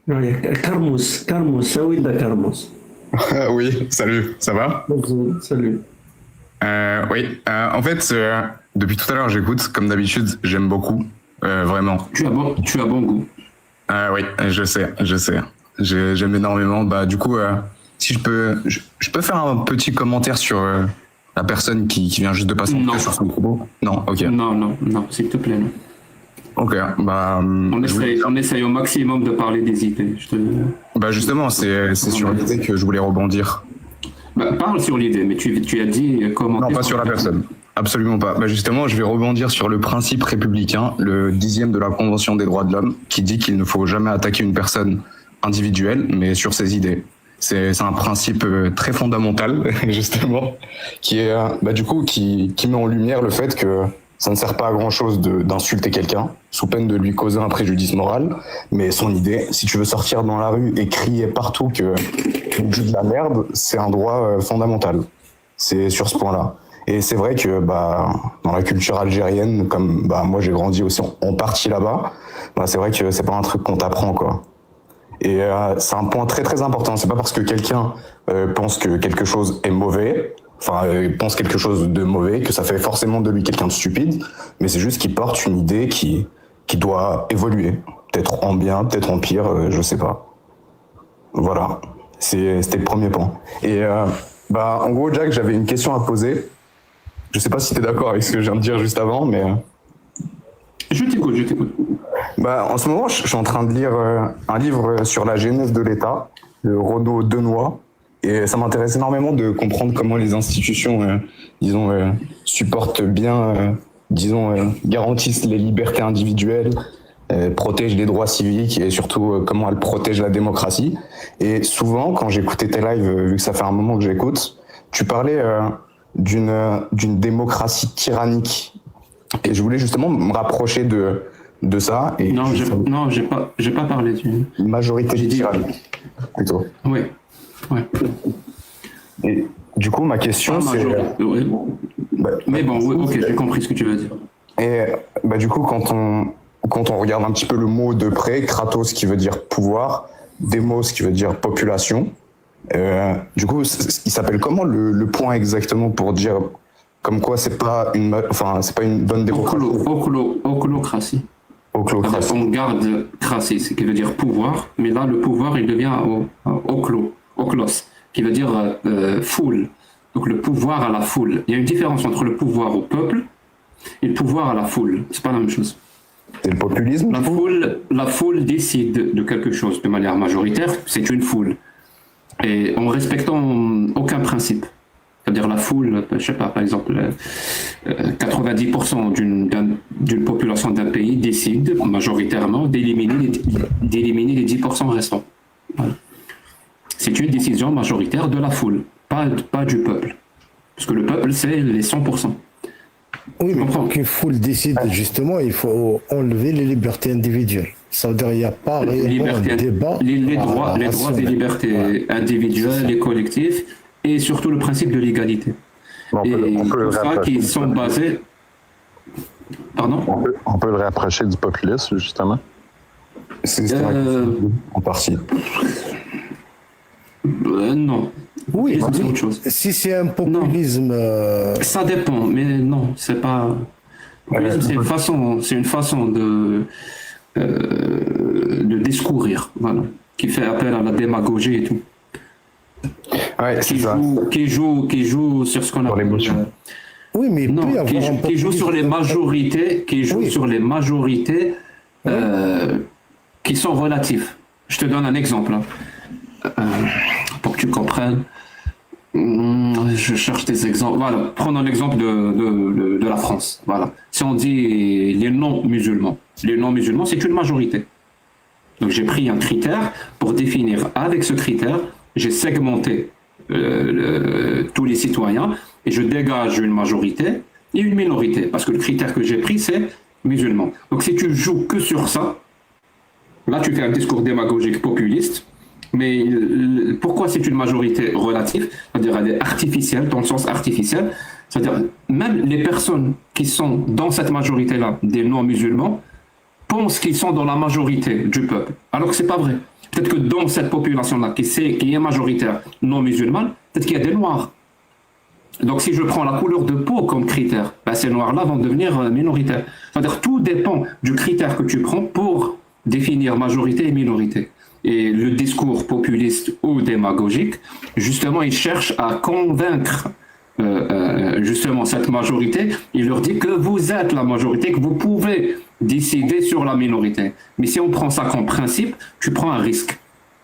Oui, Carmous, Saouida Carmous. Oui, salut, ça va? Bonjour, salut. Oui, en fait, depuis tout à l'heure, j'écoute, comme d'habitude, j'aime beaucoup, vraiment. Tu as bon goût. Oui, je sais. J'aime énormément. Bah, du coup, si je peux faire un petit commentaire sur la personne qui vient juste de passer en tout cas Non, sur son propos? Non, ok. non, s'il te plaît, non. Ok, bah, On essaye au maximum de parler des idées. bah justement, c'est sur l'idée que je voulais rebondir. Bah, parle sur l'idée, mais tu as dit Non, commenter pas sur la personne. Absolument pas. Bah justement, je vais rebondir sur le principe républicain, le 10e de la Convention des droits de l'homme, qui dit qu'il ne faut jamais attaquer une personne individuelle, mais sur ses idées. C'est un principe très fondamental, justement, qui est, bah, du coup, qui met en lumière le fait que ça ne sert pas à grand chose d'insulter quelqu'un, sous peine de lui causer un préjudice moral, mais son idée, si tu veux sortir dans la rue et crier partout que tu dis de la merde, c'est un droit fondamental. C'est sur ce point-là. Et c'est vrai que bah, dans la culture algérienne, comme bah, moi j'ai grandi aussi en partie là-bas, bah, c'est vrai que c'est pas un truc qu'on t'apprend quoi. Et c'est un point très très important. C'est pas parce que quelqu'un pense que quelque chose est mauvais, enfin pense quelque chose de mauvais, que ça fait forcément de lui quelqu'un de stupide, mais c'est juste qu'il porte une idée qui doit évoluer. Peut-être en bien, peut-être en pire, je sais pas. Voilà. C'était le premier point. Et bah, en gros, Jack, j'avais une question à poser. Je sais pas si tu es d'accord avec ce que je viens de dire juste avant, mais je t'écoute. bah, en ce moment, je suis en train de lire un livre sur la genèse de l'État, de Renaud Denoy, et ça m'intéresse énormément de comprendre comment les institutions, disons, supportent bien, disons, garantissent les libertés individuelles, protègent les droits civiques et surtout comment elles protègent la démocratie. Et souvent, quand j'écoutais tes lives, vu que ça fait un moment que j'écoute, tu parlais d'une démocratie tyrannique. Et je voulais justement me rapprocher de ça et Non, j'ai pas parlé d'une. une majorité J'ai dit. tyrannique, plutôt. Oui, oui. Et du coup, ma question, Pas c'est... majorité, ouais. bah, Mais bon, oui, ok, j'ai compris ce que tu veux dire. et bah, du coup, quand on regarde un petit peu le mot de près, Kratos qui veut dire pouvoir, Demos qui veut dire population, du coup, il s'appelle comment le point exactement pour dire comme quoi c'est pas une bonne démocratie, Oclocratie. C'est-à-dire oclocratie. qu'on garde cratie, ce qui veut dire pouvoir, mais là, le pouvoir, il devient oclos, qui veut dire foule. Donc le pouvoir à la foule. Il y a une différence entre le pouvoir au peuple et le pouvoir à la foule. C'est pas la même chose. C'est le populisme, du coup. La foule décide de quelque chose de manière majoritaire, c'est une foule. Et en respectant aucun principe. C'est-à-dire la foule, je sais pas, par exemple, 90% d'une population d'un pays décide majoritairement d'éliminer les 10% restants. Voilà. C'est une décision majoritaire de la foule, pas du peuple. Parce que le peuple, c'est les 100%. Oui, Tu mais comprends? pour qu'une foule décide, justement, il faut enlever les libertés individuelles. Ça veut dire qu'il n'y a pas réellement de débat. Les droits et rationnel. libertés individuelles et collectives, et surtout le principe de l'égalité. On peut, Et on peut le tout ça rapprocher qui du sont populisme. basés. Pardon? On peut le rapprocher du populisme, justement. C'est vrai, en partie. Non. Oui, C'est autre chose. si c'est un populisme, Ça dépend, mais non, c'est pas. Populisme, c'est une façon de discourir, voilà, qui fait appel à la démagogie et tout. Ouais, c'est ça. Qui joue sur ce qu'on Sur appelle. l'émotion. oui, mais il peut y Non, avoir un qui joue sur les majorités, Oui. qui sont relatives. Je te donne un exemple, hein, pour que tu comprennes. Je cherche des exemples. Voilà, prenons l'exemple de la France. Voilà. Si on dit les non-musulmans, c'est une majorité. Donc j'ai pris un critère pour définir. Avec ce critère, j'ai segmenté tous les citoyens et je dégage une majorité et une minorité. Parce que le critère que j'ai pris, c'est musulman. Donc si tu joues que sur ça, là tu fais un discours démagogique populiste. Mais pourquoi c'est une majorité relative? C'est-à-dire elle est artificielle, dans le sens artificiel. C'est-à-dire même les personnes qui sont dans cette majorité-là, des non-musulmans, pensent qu'ils sont dans la majorité du peuple. Alors que c'est pas vrai. Peut-être que dans cette population-là, qui est majoritaire non musulmane, peut-être qu'il y a des noirs. Donc si je prends la couleur de peau comme critère, ben, ces noirs-là vont devenir minoritaires. C'est-à-dire tout dépend du critère que tu prends pour définir majorité et minorité. Et le discours populiste ou démagogique, justement, il cherche à convaincre justement cette majorité. Il leur dit que vous êtes la majorité, que vous pouvez décider sur la minorité. Mais si on prend ça comme principe, tu prends un risque.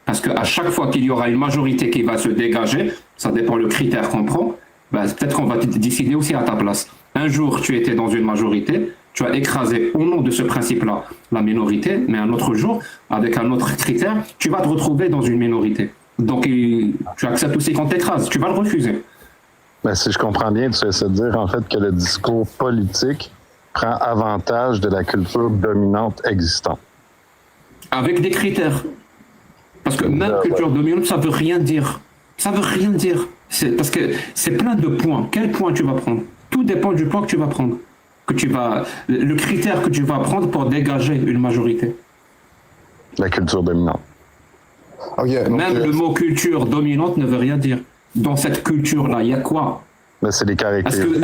Parce qu'à chaque fois qu'il y aura une majorité qui va se dégager, ça dépend le critère qu'on prend, ben, peut-être qu'on va décider aussi à ta place. Un jour, tu étais dans une majorité, tu as écrasé au nom de ce principe-là la minorité, mais un autre jour, avec un autre critère, tu vas te retrouver dans une minorité. Donc, tu acceptes aussi qu'on t'écrase, tu vas le refuser. Ben, si je comprends bien, tu essaies de dire en fait que le discours politique prend avantage de la culture dominante existante. Avec des critères. Parce que même culture dominante, ça veut rien dire. Ça veut rien dire. Parce que c'est plein de points. Quel point tu vas prendre? Tout dépend du point que tu vas prendre. Le critère que tu vas prendre pour dégager une majorité. La culture dominante. Okay, donc, même le mot culture dominante ne veut rien dire. Dans cette culture-là, il y a quoi? Mais c'est les caractéristiques.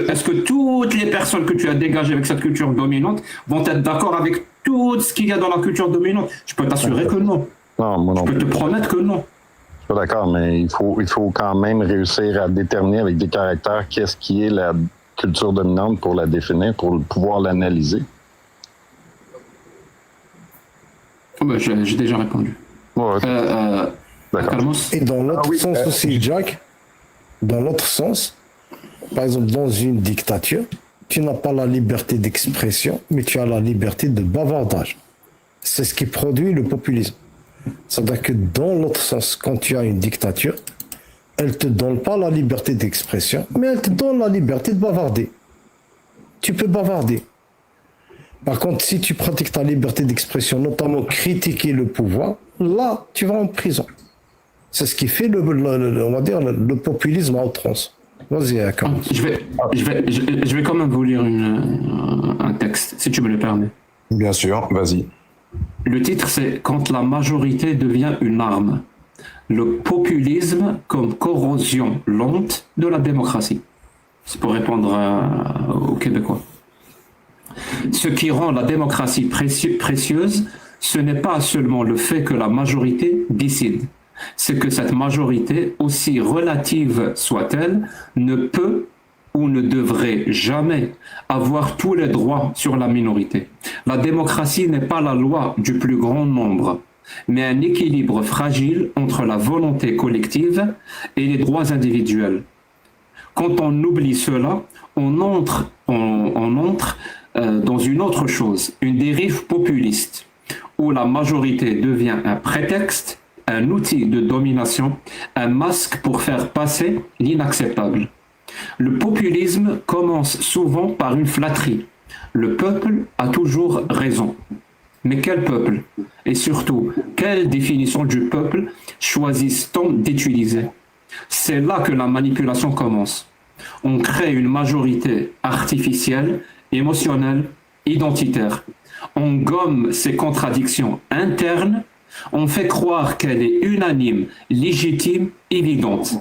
Est-ce que toutes les personnes que tu as dégagées avec cette culture dominante vont être d'accord avec tout ce qu'il y a dans la culture dominante? Je peux t'assurer que non. Non, moi non Je peux te promettre que non. Je suis pas d'accord, mais il faut quand même réussir à déterminer avec des caractères qu'est-ce qui est la culture dominante pour la définir, pour pouvoir l'analyser. Oh ben, j'ai déjà répondu. Ouais, d'accord. Carlos? Et dans l'autre sens aussi, Jack, dans l'autre sens, par exemple, dans une dictature, tu n'as pas la liberté d'expression, mais tu as la liberté de bavardage. C'est ce qui produit le populisme. C'est-à-dire que dans l'autre sens, quand tu as une dictature, elle ne te donne pas la liberté d'expression, mais elle te donne la liberté de bavarder. Tu peux bavarder. Par contre, si tu pratiques ta liberté d'expression, notamment critiquer le pouvoir, là, tu vas en prison. C'est ce qui fait on va dire, le populisme à outrance. Vas-y, Carlos. Je vais quand même vous lire un texte, si tu me le permets. bien sûr, vas-y. Le titre, c'est « Quand la majorité devient une arme. Le populisme comme corrosion lente de la démocratie. » C'est pour répondre aux Québécois. Ce qui rend la démocratie précieuse, ce n'est pas seulement le fait que la majorité décide. C'est que cette majorité, aussi relative soit-elle, ne peut ou ne devrait jamais avoir tous les droits sur la minorité. La démocratie n'est pas la loi du plus grand nombre, mais un équilibre fragile entre la volonté collective et les droits individuels. Quand on oublie cela, on entre dans une autre chose, une dérive populiste, où la majorité devient un prétexte, un outil de domination, un masque pour faire passer l'inacceptable. Le populisme commence souvent par une flatterie. Le peuple a toujours raison. Mais quel peuple? Et surtout, quelle définition du peuple choisissent-on d'utiliser? C'est là que la manipulation commence. On crée une majorité artificielle, émotionnelle, identitaire. On gomme ses contradictions internes. On fait croire qu'elle est unanime, légitime, évidente.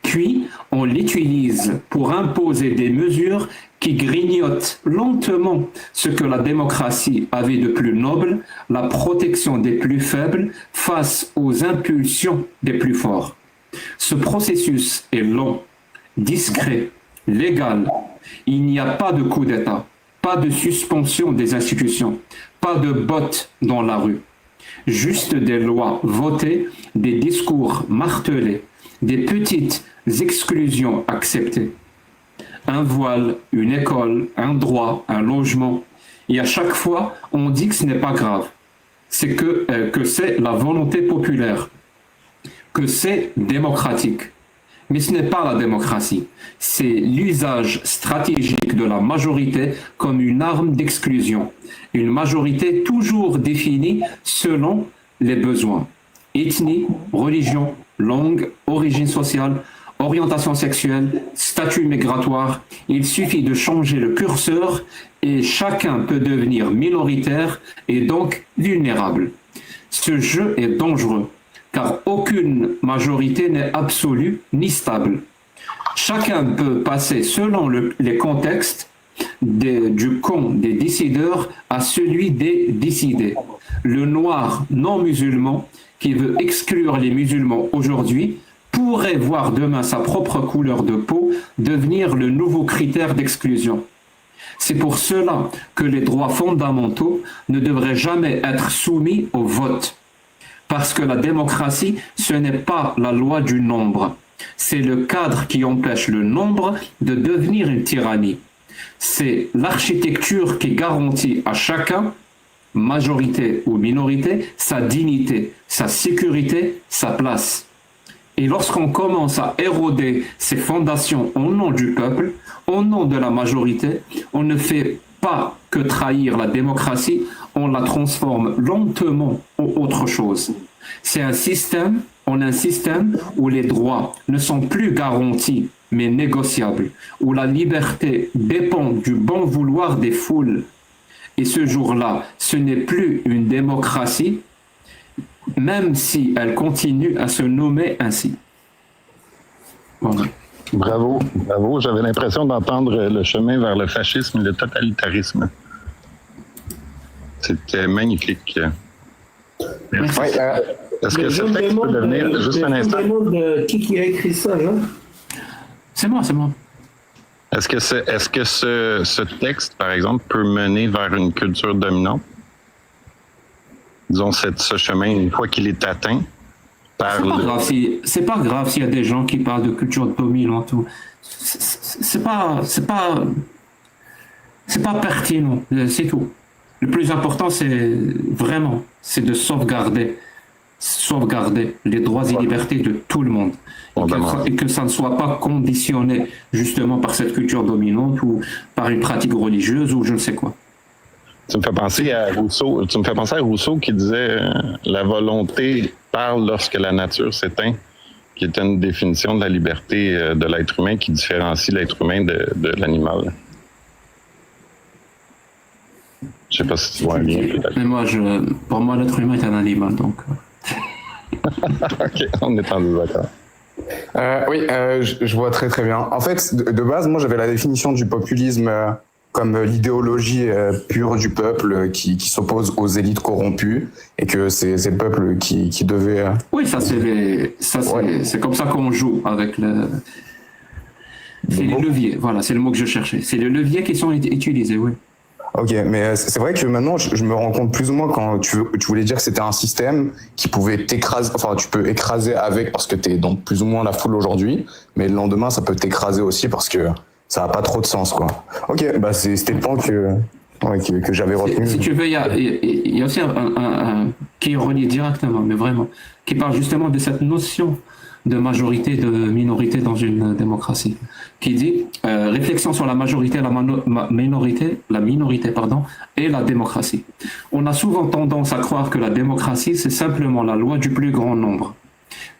Puis, on l'utilise pour imposer des mesures qui grignotent lentement ce que la démocratie avait de plus noble, la protection des plus faibles face aux impulsions des plus forts. Ce processus est long, discret, légal. Il n'y a pas de coup d'État, pas de suspension des institutions, pas de bottes dans la rue. Juste des lois votées, des discours martelés, des petites exclusions acceptées. Un voile, une école, un droit, un logement. Et à chaque fois, on dit que ce n'est pas grave. C'est que c'est la volonté populaire, que c'est démocratique. Mais ce n'est pas la démocratie. C'est l'usage stratégique de la majorité comme une arme d'exclusion. Une majorité toujours définie selon les besoins. Ethnie, religion, langue, origine sociale, orientation sexuelle, statut migratoire. Il suffit de changer le curseur et chacun peut devenir minoritaire et donc vulnérable. Ce jeu est dangereux, car aucune majorité n'est absolue ni stable. Chacun peut passer selon les contextes du camp des décideurs à celui des décidés. Le noir non musulman qui veut exclure les musulmans aujourd'hui pourrait voir demain sa propre couleur de peau devenir le nouveau critère d'exclusion. C'est pour cela que les droits fondamentaux ne devraient jamais être soumis au vote. Parce que la démocratie, ce n'est pas la loi du nombre. C'est le cadre qui empêche le nombre de devenir une tyrannie. C'est l'architecture qui garantit à chacun, majorité ou minorité, sa dignité, sa sécurité, sa place. Et lorsqu'on commence à éroder ces fondations au nom du peuple, au nom de la majorité, on ne fait pas que trahir la démocratie, on la transforme lentement en autre chose. C'est un système où les droits ne sont plus garantis, mais négociables, où la liberté dépend du bon vouloir des foules. Et ce jour-là, ce n'est plus une démocratie, même si elle continue à se nommer ainsi. Voilà. Bravo, bravo. J'avais l'impression d'entendre le chemin vers le fascisme et le totalitarisme. C'était magnifique. Merci. Ouais, Est-ce que ce texte peut devenir, juste un instant, Je me demande qui a écrit ça, là? C'est moi. est-ce que ce texte, par exemple, peut mener vers une culture dominante? Disons, ce chemin, une fois qu'il est atteint, C'est pas grave s'il y a des gens qui parlent de culture dominante ou c'est pas pertinent, c'est tout. Le plus important, c'est de sauvegarder les droits et libertés de tout le monde. Et que ça ne soit pas conditionné justement par cette culture dominante ou par une pratique religieuse ou je ne sais quoi. Tu me fais penser à Rousseau qui disait la volonté parle lorsque la nature s'éteint, qui est une définition de la liberté de l'être humain qui différencie l'être humain de l'animal. Je sais pas si tu vois un lien. Mais pour moi, l'être humain est un animal, donc. Ok, on est en désaccord. Oui, je vois très très bien. En fait, de base, moi j'avais la définition du populisme comme l'idéologie pure du peuple qui s'oppose aux élites corrompues et que c'est le peuple qui devait... Oui, c'est comme ça qu'on joue avec c'est les leviers, voilà, c'est le mot que je cherchais. C'est les leviers qui sont utilisés, oui. Ok, mais c'est vrai que maintenant, je me rends compte plus ou moins quand tu voulais dire que c'était un système qui pouvait t'écraser, enfin tu peux écraser avec parce que t'es dans plus ou moins la foule aujourd'hui, mais le lendemain, ça peut t'écraser aussi parce que ça n'a pas trop de sens, quoi. Ok, bah c'était le point que j'avais retenu. Si tu veux, il y a aussi un qui est relié directement, mais vraiment, qui parle justement de cette notion de majorité, de minorité dans une démocratie, qui dit réflexion sur la majorité, la minorité, et la démocratie. On a souvent tendance à croire que la démocratie, c'est simplement la loi du plus grand nombre,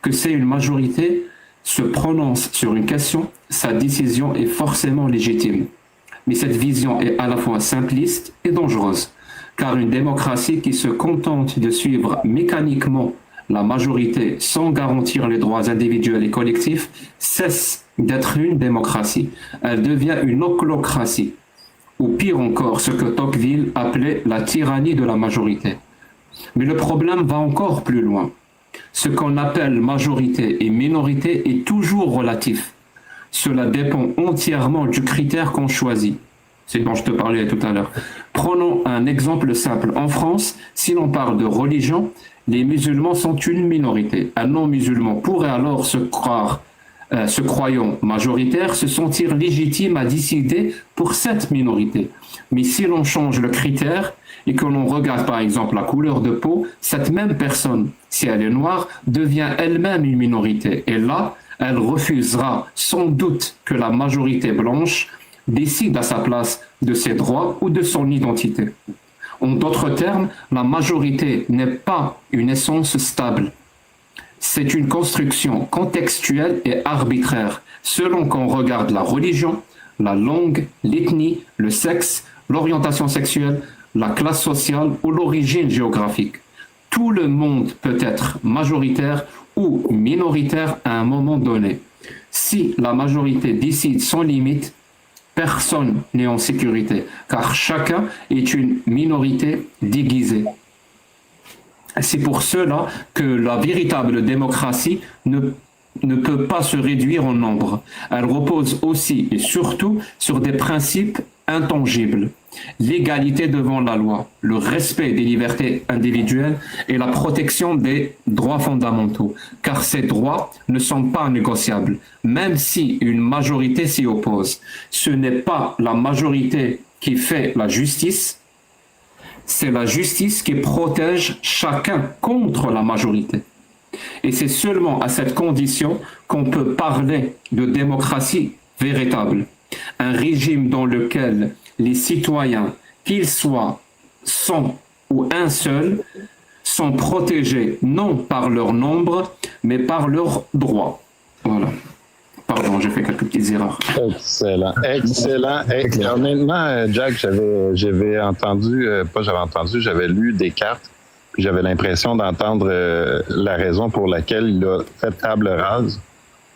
que c'est une majorité se prononce sur une question, sa décision est forcément légitime. Mais cette vision est à la fois simpliste et dangereuse, car une démocratie qui se contente de suivre mécaniquement la majorité sans garantir les droits individuels et collectifs cesse d'être une démocratie. Elle devient une ochlocratie, ou pire encore, ce que Tocqueville appelait la tyrannie de la majorité. Mais le problème va encore plus loin. Ce qu'on appelle majorité et minorité est toujours relatif. Cela dépend entièrement du critère qu'on choisit. C'est dont je te parlais tout à l'heure. Prenons un exemple simple. En France, si l'on parle de religion, les musulmans sont une minorité. Un non-musulman pourrait alors se croyant majoritaire, se sentir légitime à décider pour cette minorité. Mais si l'on change le critère et que l'on regarde par exemple la couleur de peau, cette même personne, si elle est noire, devient elle-même une minorité. Et là, elle refusera sans doute que la majorité blanche décide à sa place de ses droits ou de son identité. En d'autres termes, la majorité n'est pas une essence stable. C'est une construction contextuelle et arbitraire, selon qu'on regarde la religion, la langue, l'ethnie, le sexe, l'orientation sexuelle, la classe sociale ou l'origine géographique. Tout le monde peut être majoritaire ou minoritaire à un moment donné. Si la majorité décide sans limite, personne n'est en sécurité, car chacun est une minorité déguisée. C'est pour cela que la véritable démocratie ne peut pas se réduire en nombre. Elle repose aussi et surtout sur des principes intangibles. L'égalité devant la loi, le respect des libertés individuelles et la protection des droits fondamentaux, car ces droits ne sont pas négociables, même si une majorité s'y oppose. Ce n'est pas la majorité qui fait la justice, c'est la justice qui protège chacun contre la majorité. Et c'est seulement à cette condition qu'on peut parler de démocratie véritable. Un régime dans lequel les citoyens, qu'ils soient 100 ou un seul, sont protégés non par leur nombre, mais par leurs droits. Voilà. Pardon, j'ai fait quelques petites erreurs. Excellent, excellent. Honnêtement, Jack, j'avais lu Descartes, puis j'avais l'impression d'entendre la raison pour laquelle il a fait table rase.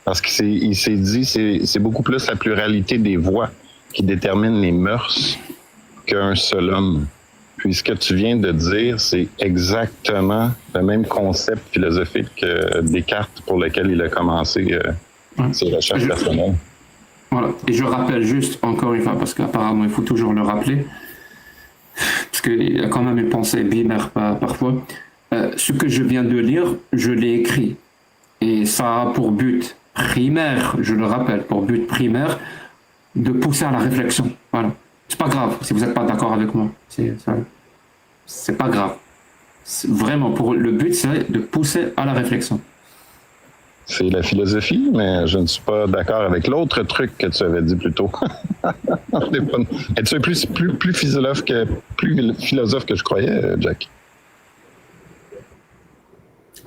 Parce qu'il s'est dit, c'est beaucoup plus la pluralité des voix qui détermine les mœurs qu'un seul homme. Puis ce que tu viens de dire, c'est exactement le même concept philosophique que Descartes pour lequel il a commencé ses recherches personnelles. Voilà. Et je rappelle juste, encore une fois, parce qu'apparemment il faut toujours le rappeler, parce qu'il y a quand même une pensée binaire parfois, ce que je viens de lire, je l'ai écrit. Et ça a pour but primaire, je le rappelle, pour but primaire, de pousser à la réflexion. Voilà. C'est pas grave si vous n'êtes pas d'accord avec moi. C'est pas grave. Vraiment, le but, c'est de pousser à la réflexion. C'est la philosophie, mais je ne suis pas d'accord avec l'autre truc que tu avais dit plus tôt. Es-tu plus philosophe que je croyais, Jack?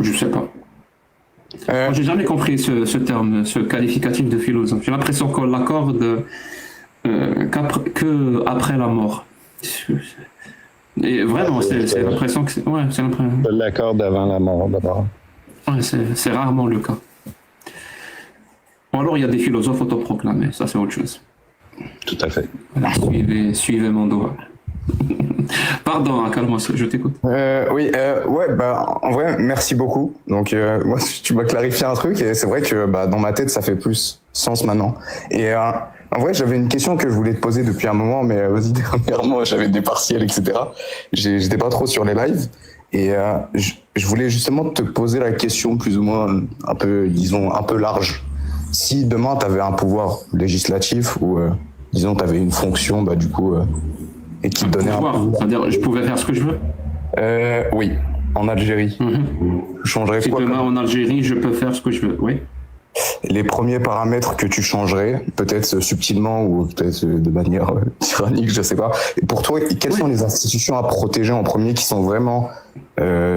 Je sais pas. Moi, j'ai jamais compris ce terme, ce qualificatif de philosophe. J'ai l'impression qu'on l'accorde qu'après la mort. Et vraiment, c'est l'impression que c'est... Ouais, c'est l'impression. Je l'accorde avant la mort, d'abord. Ouais, c'est rarement le cas. Ou alors, il y a des philosophes autoproclamés. Ça, c'est autre chose. Tout à fait. Voilà, suivez mon doigt. Pardon, calme-moi, je t'écoute. Ouais, en vrai, merci beaucoup. Donc, moi, tu m'as clarifié un truc et c'est vrai que dans ma tête, ça fait plus sens maintenant. Et en vrai, j'avais une question que je voulais te poser depuis un moment, mais dernièrement, j'avais des partiels, etc. J'étais pas trop sur les lives. Et je voulais justement te poser la question plus ou moins un peu, disons, un peu large. Si demain, tu avais un pouvoir législatif ou, disons, tu avais une fonction, du coup... et qui te donnait un pouvoir. C'est-à-dire, je pouvais faire ce que je veux? Oui, en Algérie. Je changerais si quoi demain en Algérie, je peux faire ce que je veux, oui. Les premiers paramètres que tu changerais, peut-être subtilement ou peut-être de manière tyrannique, je sais pas. Et pour toi, quelles sont les institutions à protéger en premier qui sont vraiment,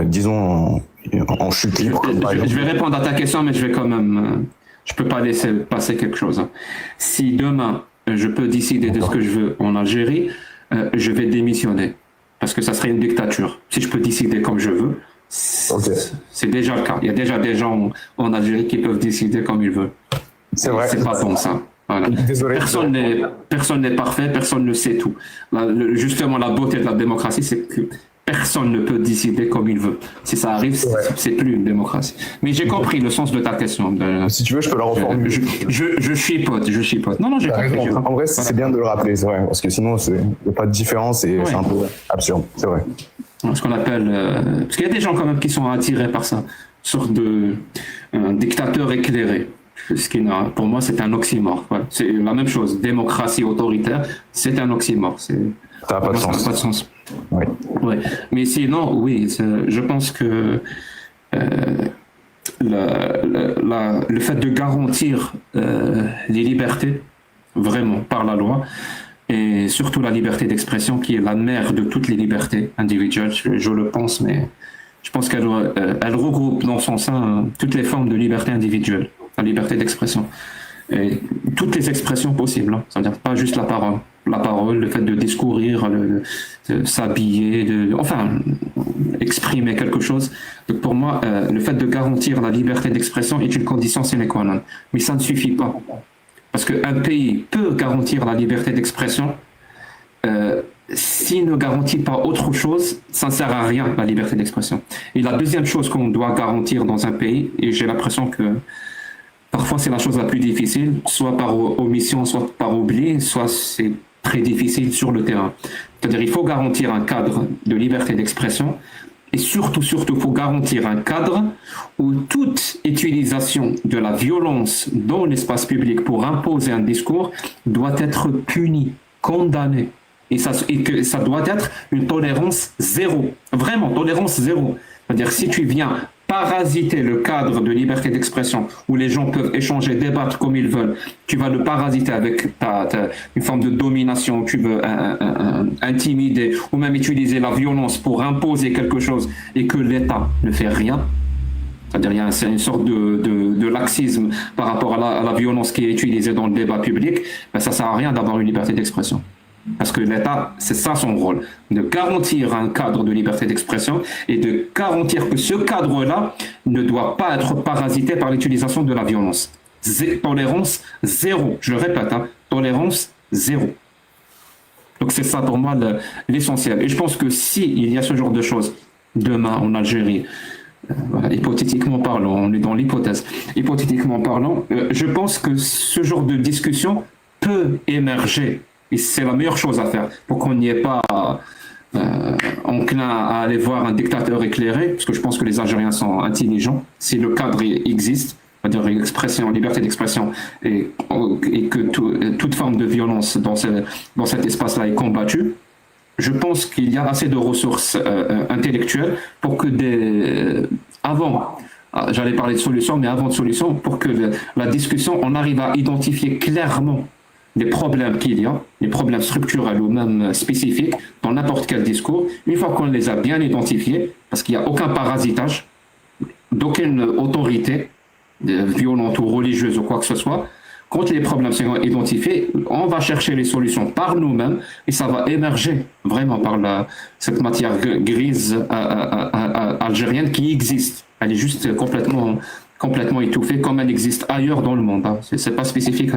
disons, en chute libre? Je vais répondre à ta question, mais je vais quand même... je peux pas laisser passer quelque chose. Si demain, je peux décider de ce que je veux en Algérie, je vais démissionner. Parce que ça serait une dictature. Si je peux décider comme je veux, c'est déjà le cas. Il y a déjà des gens en Algérie qui peuvent décider comme ils veulent. C'est vrai. C'est pas bon ça. Voilà. Désolé. Personne n'est parfait, personne ne sait tout. Justement, la beauté de la démocratie, c'est que personne ne peut décider comme il veut. Si ça arrive, c'est plus une démocratie. Mais j'ai compris le sens de ta question. Si tu veux, je peux la reformuler. Je chipote. Non, j'ai compris. En vrai, c'est bien de le rappeler, c'est vrai. Parce que sinon, il n'y a pas de différence et c'est un peu absurde. C'est vrai. Ce qu'on appelle... parce qu'il y a des gens quand même qui sont attirés par ça. Une sorte de dictateur éclairé. Ce qui, pour moi, c'est un oxymore. Voilà. C'est la même chose. Démocratie autoritaire, c'est un oxymore. Ça n'a pas de sens. Ça n'a pas de sens. Oui. Ouais. Mais sinon, oui, je pense que le fait de garantir les libertés, vraiment, par la loi, et surtout la liberté d'expression, qui est la mère de toutes les libertés individuelles, je le pense, mais je pense qu'elle regroupe dans son sein toutes les formes de liberté individuelle, la liberté d'expression. Et toutes les expressions possibles, hein. C'est-à-dire pas juste la parole. La parole, le fait de discourir, de s'habiller, enfin, exprimer quelque chose. Donc pour moi, le fait de garantir la liberté d'expression est une condition sine qua non. Mais ça ne suffit pas. Parce qu'un pays peut garantir la liberté d'expression, s'il ne garantit pas autre chose, ça ne sert à rien, la liberté d'expression. Et la deuxième chose qu'on doit garantir dans un pays, et j'ai l'impression que parfois c'est la chose la plus difficile, soit par omission, soit par oubli, soit c'est très difficile sur le terrain. C'est-à-dire il faut garantir un cadre de liberté d'expression, et surtout, il faut garantir un cadre où toute utilisation de la violence dans l'espace public pour imposer un discours doit être punie, condamnée. Et que ça doit être une tolérance zéro. Vraiment, tolérance zéro. C'est-à-dire, si tu viens parasiter le cadre de liberté d'expression où les gens peuvent échanger, débattre comme ils veulent, tu vas le parasiter avec une forme de domination, où tu veux intimider ou même utiliser la violence pour imposer quelque chose et que l'État ne fait rien. C'est-à-dire, il y a une sorte de laxisme par rapport à la violence qui est utilisée dans le débat public. Ben, ça ne sert à rien d'avoir une liberté d'expression. Parce que l'État, c'est ça son rôle, de garantir un cadre de liberté d'expression et de garantir que ce cadre-là ne doit pas être parasité par l'utilisation de la violence. Tolérance zéro, je le répète, hein, tolérance zéro. Donc c'est ça pour moi l'essentiel. Et je pense que s'il y a ce genre de choses demain en Algérie, voilà, hypothétiquement parlant, on est dans l'hypothèse, hypothétiquement parlant, je pense que ce genre de discussion peut émerger. Et c'est la meilleure chose à faire pour qu'on n'y ait pas enclin à aller voir un dictateur éclairé, parce que je pense que les Algériens sont intelligents. Si le cadre existe, c'est-à-dire l'expression, liberté d'expression, et que toute forme de violence dans cet espace-là est combattue, je pense qu'il y a assez de ressources intellectuelles pour que j'allais parler de solutions, mais avant de solutions, pour que la discussion, on arrive à identifier clairement les problèmes qu'il y a, les problèmes structurels ou même spécifiques dans n'importe quel discours. Une fois qu'on les a bien identifiés, parce qu'il n'y a aucun parasitage d'aucune autorité violente ou religieuse ou quoi que ce soit, quand les problèmes sont identifiés, on va chercher les solutions par nous-mêmes et ça va émerger vraiment par cette matière grise algérienne qui existe. Elle est juste complètement étouffée comme elle existe ailleurs dans le monde. Hein. C'est pas spécifique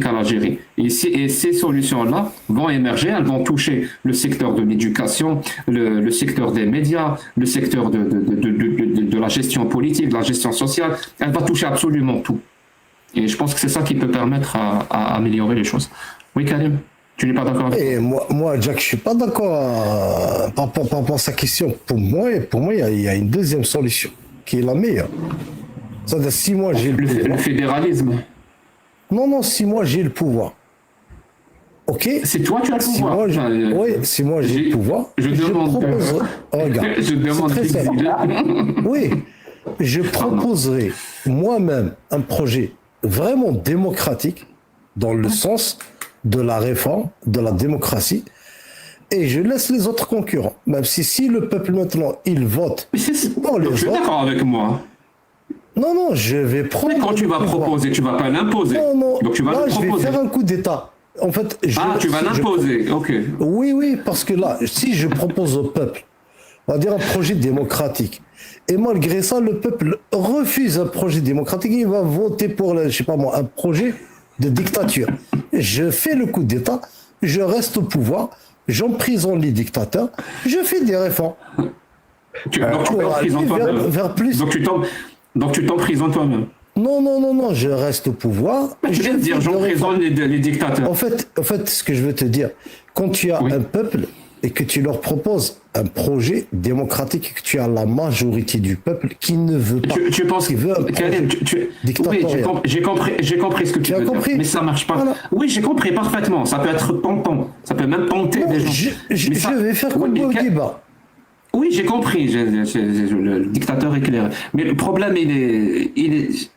à l'Algérie. Et ces solutions-là vont émerger, elles vont toucher le secteur de l'éducation, le secteur des médias, le secteur de la gestion politique, de la gestion sociale. Elle va toucher absolument tout. Et je pense que c'est ça qui peut permettre à améliorer les choses. Oui, Karim, tu n'es pas d'accord avec Et moi, Jack, je suis pas d'accord par rapport à sa question. Pour moi, il y a une deuxième solution qui est la meilleure. C'est-à-dire, si moi j'ai le fédéralisme. Non, si moi j'ai le pouvoir. Ok. C'est toi qui as le pouvoir. Si moi j'ai le pouvoir. Je demande. Regarde. Je demande. Très simple. Oui. Je proposerai moi-même un projet vraiment démocratique dans le sens de la réforme, de la démocratie. Et je laisse les autres concurrents. Même si le peuple maintenant, il vote pour les autres. Je suis d'accord avec moi. Non, je vais prendre. Mais quand tu vas proposer, tu ne vas pas l'imposer. Non. Donc tu vas là, le proposer. Je vais faire un coup d'État. En fait, tu vas l'imposer, ok. Oui, parce que là, si je propose au peuple, on va dire un projet démocratique, et malgré ça, le peuple refuse un projet démocratique, il va voter pour, je sais pas moi, un projet de dictature. Je fais le coup d'État, je reste au pouvoir, j'emprisonne les dictateurs, je fais des réformes. Donc tu t'emprisonnes toi-même. Non, je reste au pouvoir. Mais tu viens de dire j'emprisonne les dictateurs. En fait, ce que je veux te dire, quand tu as un peuple et que tu leur proposes un projet démocratique et que tu as la majorité du peuple qui ne veut pas, tu penses qui veut un projet dictatorial. Oui, j'ai compris ce que tu veux dire, mais ça marche pas. Voilà. Oui, j'ai compris parfaitement. Ça peut être tentant, ça peut même tenter des gens. Je vais faire comme au débat. Oui, j'ai compris. Le dictateur éclairé. Mais le problème, il est.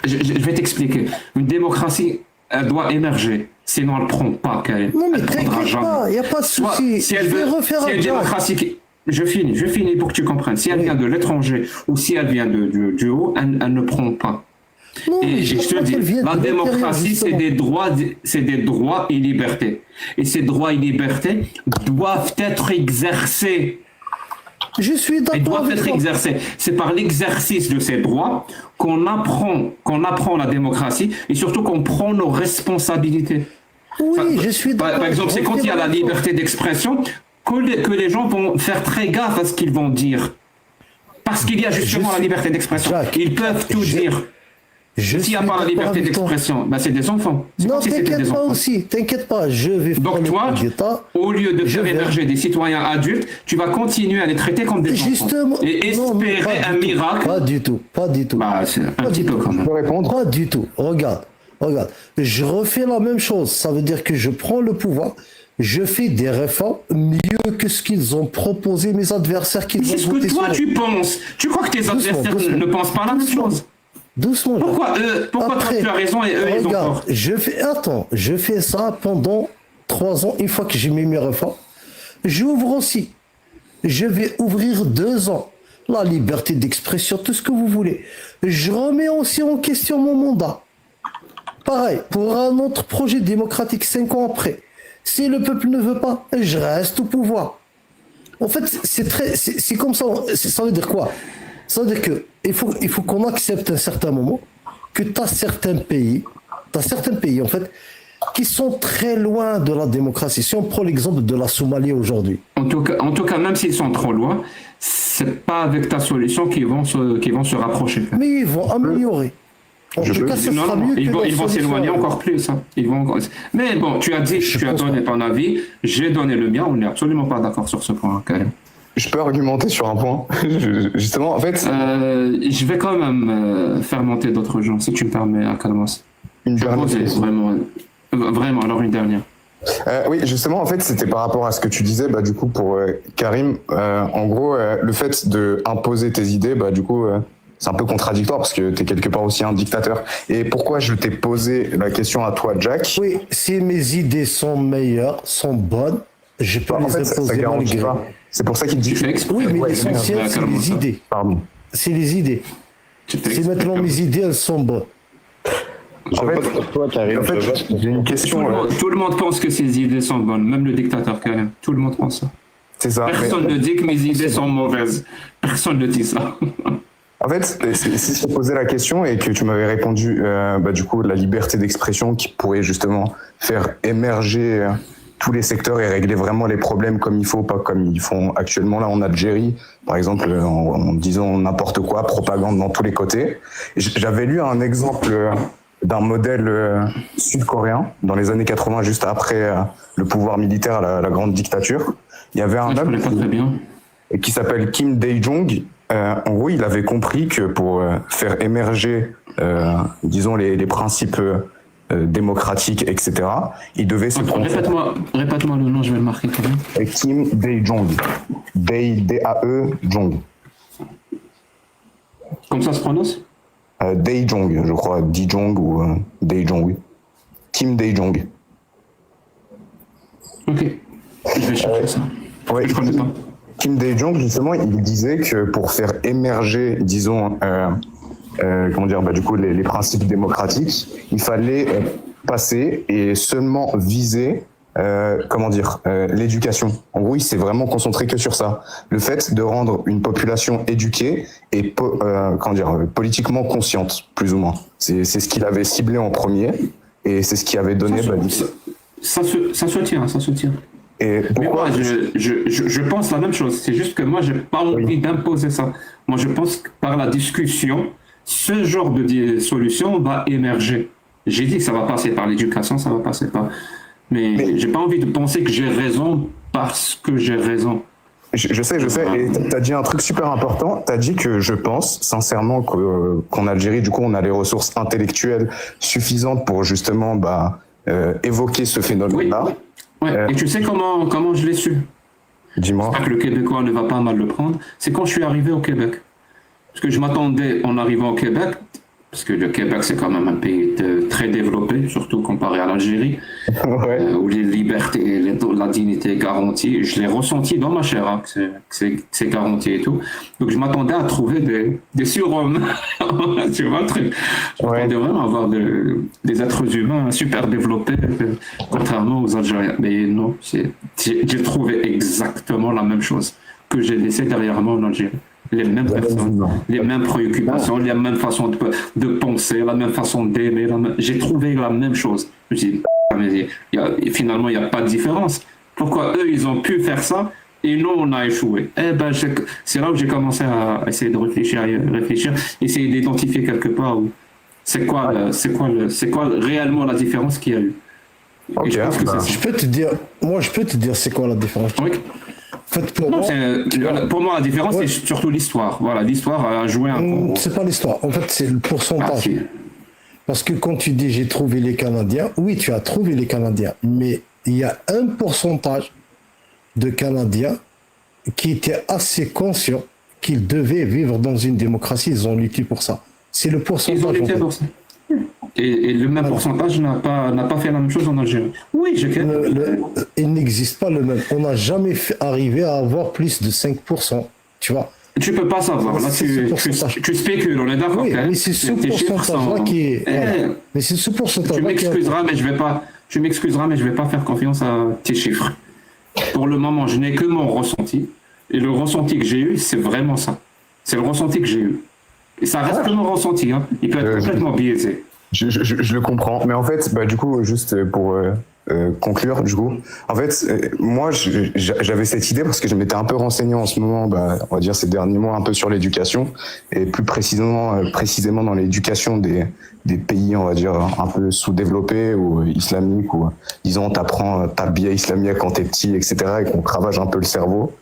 Je vais t'expliquer. Une démocratie, elle doit émerger. Sinon, elle ne prend pas. Non, mais t'inquiète pas, il n'y a pas de souci. Si elle veut refaire un démocratie. Je finis pour que tu comprennes. Si elle vient de l'étranger ou si elle vient du haut, elle ne prend pas. Non, Et mais je te crois dis, qu'elle vient la de l'intérieur, démocratie, c'est des droits et libertés. Et ces droits et libertés doivent être exercés. Je suis Ils d'accord doivent avec être toi. exercés. C'est par l'exercice de ces droits qu'on apprend la démocratie et surtout qu'on prend nos responsabilités. Oui, je suis d'accord. Par exemple, c'est quand il y a la liberté d'expression que les gens vont faire très gaffe à ce qu'ils vont dire. Parce qu'il y a justement la liberté d'expression. Jacques, Ils peuvent tout dire. Je S'il n'y a suis pas la d'accord liberté avec toi. d'expression, ben c'est des enfants. C'est Non, comme si c'était t'inquiète des pas enfants. aussi, t'inquiète pas, je vais faire Donc le toi, coup d'État. au lieu de Je faire vais- émerger des citoyens adultes, tu vas continuer à les traiter comme des Justement, enfants. Et non, mais espérer pas un du tout, miracle. Pas du tout, pas du tout. Bah, c'est un Pas petit du peu tout. quand Je même. peux répondre? Pas du tout. Regarde. Je refais la même chose. Ça veut dire que je prends le pouvoir, je fais des réformes mieux que ce qu'ils ont proposé mes adversaires qui Mais c'est ce que toi tu penses. Tu crois que tes adversaires doucement. ne pensent pas la même Doucement. chose. Doucement. Pourquoi toi Après, tu as raison et eux ils ont regarde, tort? je fais ça pendant 3 ans. Une fois que j'ai mis mes réformes, j'ouvre aussi. Je vais ouvrir 2 ans. La liberté d'expression, tout ce que vous voulez. Je remets aussi en question mon mandat. Pareil, pour un autre projet démocratique 5 ans après. Si le peuple ne veut pas, je reste au pouvoir. En fait, c'est comme ça. Ça veut dire quoi? Ça veut dire que il faut qu'on accepte à un certain moment que tu as certains pays en fait, qui sont très loin de la démocratie. Si on prend l'exemple de la Somalie aujourd'hui. En tout cas, même s'ils sont trop loin, c'est pas avec ta solution qu'ils vont se rapprocher. Mais ils vont améliorer. En tout cas, ce Non, sera non, mieux que ils vont notre s'éloigner solution. encore plus. Hein. Mais bon, tu as dit, Je tu as pense donné pas. ton avis, j'ai donné le mien, on n'est absolument pas d'accord sur ce point, quand même. Je peux argumenter sur un point. Justement, en fait, Je vais quand même faire monter d'autres gens, si tu me permets, à Calmas. une Je vais dernière poser, question. vraiment, alors une dernière. Oui, justement, en fait, c'était par rapport à ce que tu disais, bah, du coup, pour Karim. En gros, le fait de imposer tes idées, bah, du coup, c'est un peu contradictoire parce que tu es quelque part aussi un dictateur. Et pourquoi je t'ai posé la question à toi, Jack? Oui, si mes idées sont meilleures, sont bonnes, je peux En les fait, ça imposer garantit malgré. pas. C'est pour ça qu'il dit. Tu fais exprès. Oui, mais Ouais, l'essentiel, merde, c'est Calmas, les ça. idées. Pardon. C'est les idées. Tu fais Si exprès, maintenant Calmas. mes idées, elles sont bonnes. Je En fait- vote pour toi, Karim. En fait, je vote pour j'ai une toi. question. Tout le monde pense que ses idées sont bonnes, même le dictateur, quand même. Tout le monde pense ça. C'est ça. Personne Mais- ne dit que mes idées sont mauvaises. Personne ne dit ça. En fait, si je te posais la question et que tu m'avais répondu, bah, du coup, la liberté d'expression qui pourrait justement faire émerger tous les secteurs et régler vraiment les problèmes comme il faut, pas comme ils font actuellement là en Algérie, par exemple, en disant n'importe quoi, propagande dans tous les côtés. J'avais lu un exemple d'un modèle sud-coréen dans les années 80, juste après le pouvoir militaire, la grande dictature. Il y avait un Je homme connais pas très bien. qui s'appelle Kim Dae-jong. En gros, il avait compris que pour faire émerger, disons, les principes démocratiques, etc., il devait se Attends, concentrer. répète-moi le nom, je vais le marquer quand même. Kim Dae-jong. D-A-E Jong. Comme ça se prononce? Dae-jong, je crois. Dae-jong ou Dae-jong, oui. Kim Dae-jong. Ok. Je vais chercher ça. Ouais, Je connais pas. Kim Dae-jong, justement, il disait que pour faire émerger, disons, comment dire, bah, du coup, les principes démocratiques, il fallait passer et seulement viser, comment dire, l'éducation. En gros, il s'est vraiment concentré que sur ça. Le fait de rendre une population éduquée et, comment dire, politiquement consciente, plus ou moins. C'est ce qu'il avait ciblé en premier et c'est ce qui avait donné. Ça se tient, ça se tient. Et Mais pourquoi moi, je pense la même chose. C'est juste que moi, j'ai pas envie d'imposer ça. Moi, je pense que par la discussion, ce genre de solution va émerger. J'ai dit que ça va passer par l'éducation, ça va passer par... Mais j'ai pas envie de penser que j'ai raison parce que j'ai raison. Je sais, et t'as dit un truc super important, t'as dit que je pense sincèrement qu'en Algérie, du coup, on a les ressources intellectuelles suffisantes pour justement évoquer ce phénomène-là. Oui. Ouais. Et tu sais comment je l'ai su? Dis-moi. J'espère que le Québécois ne va pas mal le prendre. C'est quand je suis arrivé au Québec. Parce que je m'attendais, en arrivant au Québec, parce que le Québec, c'est quand même un pays très développé, surtout comparé à l'Algérie, où les libertés et la dignité est garantie. Je l'ai ressenti dans ma chair, hein, que c'est garanti et tout. Donc, je m'attendais à trouver des surhommes. Tu vois le truc. Je m'attendais vraiment à avoir des êtres humains super développés, contrairement aux Algériens. Mais non, j'ai trouvé exactement la même chose que j'ai laissé derrière moi en Algérie. Les mêmes personnes, les mêmes préoccupations, les mêmes façons de penser, la même façon d'aimer. J'ai trouvé la même chose. Je me suis dit, mais finalement, il n'y a pas de différence. Pourquoi eux, ils ont pu faire ça et nous, on a échoué? Eh ben, c'est là où j'ai commencé à essayer de réfléchir, essayer d'identifier quelque part où c'est quoi réellement la différence qu'il y a eu. Ok, je pense que c'est ça. Je peux te dire c'est quoi la différence. Oui. En fait, pour Non, moi, pour moi, la différence, c'est surtout l'histoire. Voilà, l'histoire a joué un rôle. c'est pas l'histoire. En fait, c'est le pourcentage. Si. Parce que quand tu dis j'ai trouvé les Canadiens, oui, tu as trouvé les Canadiens, mais il y a un pourcentage de Canadiens qui étaient assez conscients qu'ils devaient vivre dans une démocratie. Ils ont lutté pour ça. C'est le pourcentage. Ils ont lutté pour ça. Et le même pourcentage n'a pas fait la même chose en Algérie. Oui, il n'existe pas le même. On n'a jamais arrivé à avoir plus de 5%. Tu vois. Tu peux pas savoir. Là, tu spécules, on est d'accord. Oui, mais c'est ce pourcentage-là qui est. Voilà. Mais c'est ce pourcentage-là. Tu m'excuseras, mais je vais pas faire confiance à tes chiffres. Pour le moment, je n'ai que mon ressenti. Et le ressenti que j'ai eu, c'est vraiment ça. C'est le ressenti que j'ai eu. Et ça reste que mon ressenti. Hein. Il peut être complètement biaisé. Je le comprends, mais en fait, du coup, juste pour conclure, du coup, en fait, moi, j'avais cette idée parce que je m'étais un peu renseigné en ce moment, on va dire ces derniers mois, un peu sur l'éducation, et plus précisément dans l'éducation des pays, on va dire, un peu sous-développés ou islamiques, ou disons, t'apprends ta biais islamique quand t'es petit, etc., et qu'on cravache un peu le cerveau.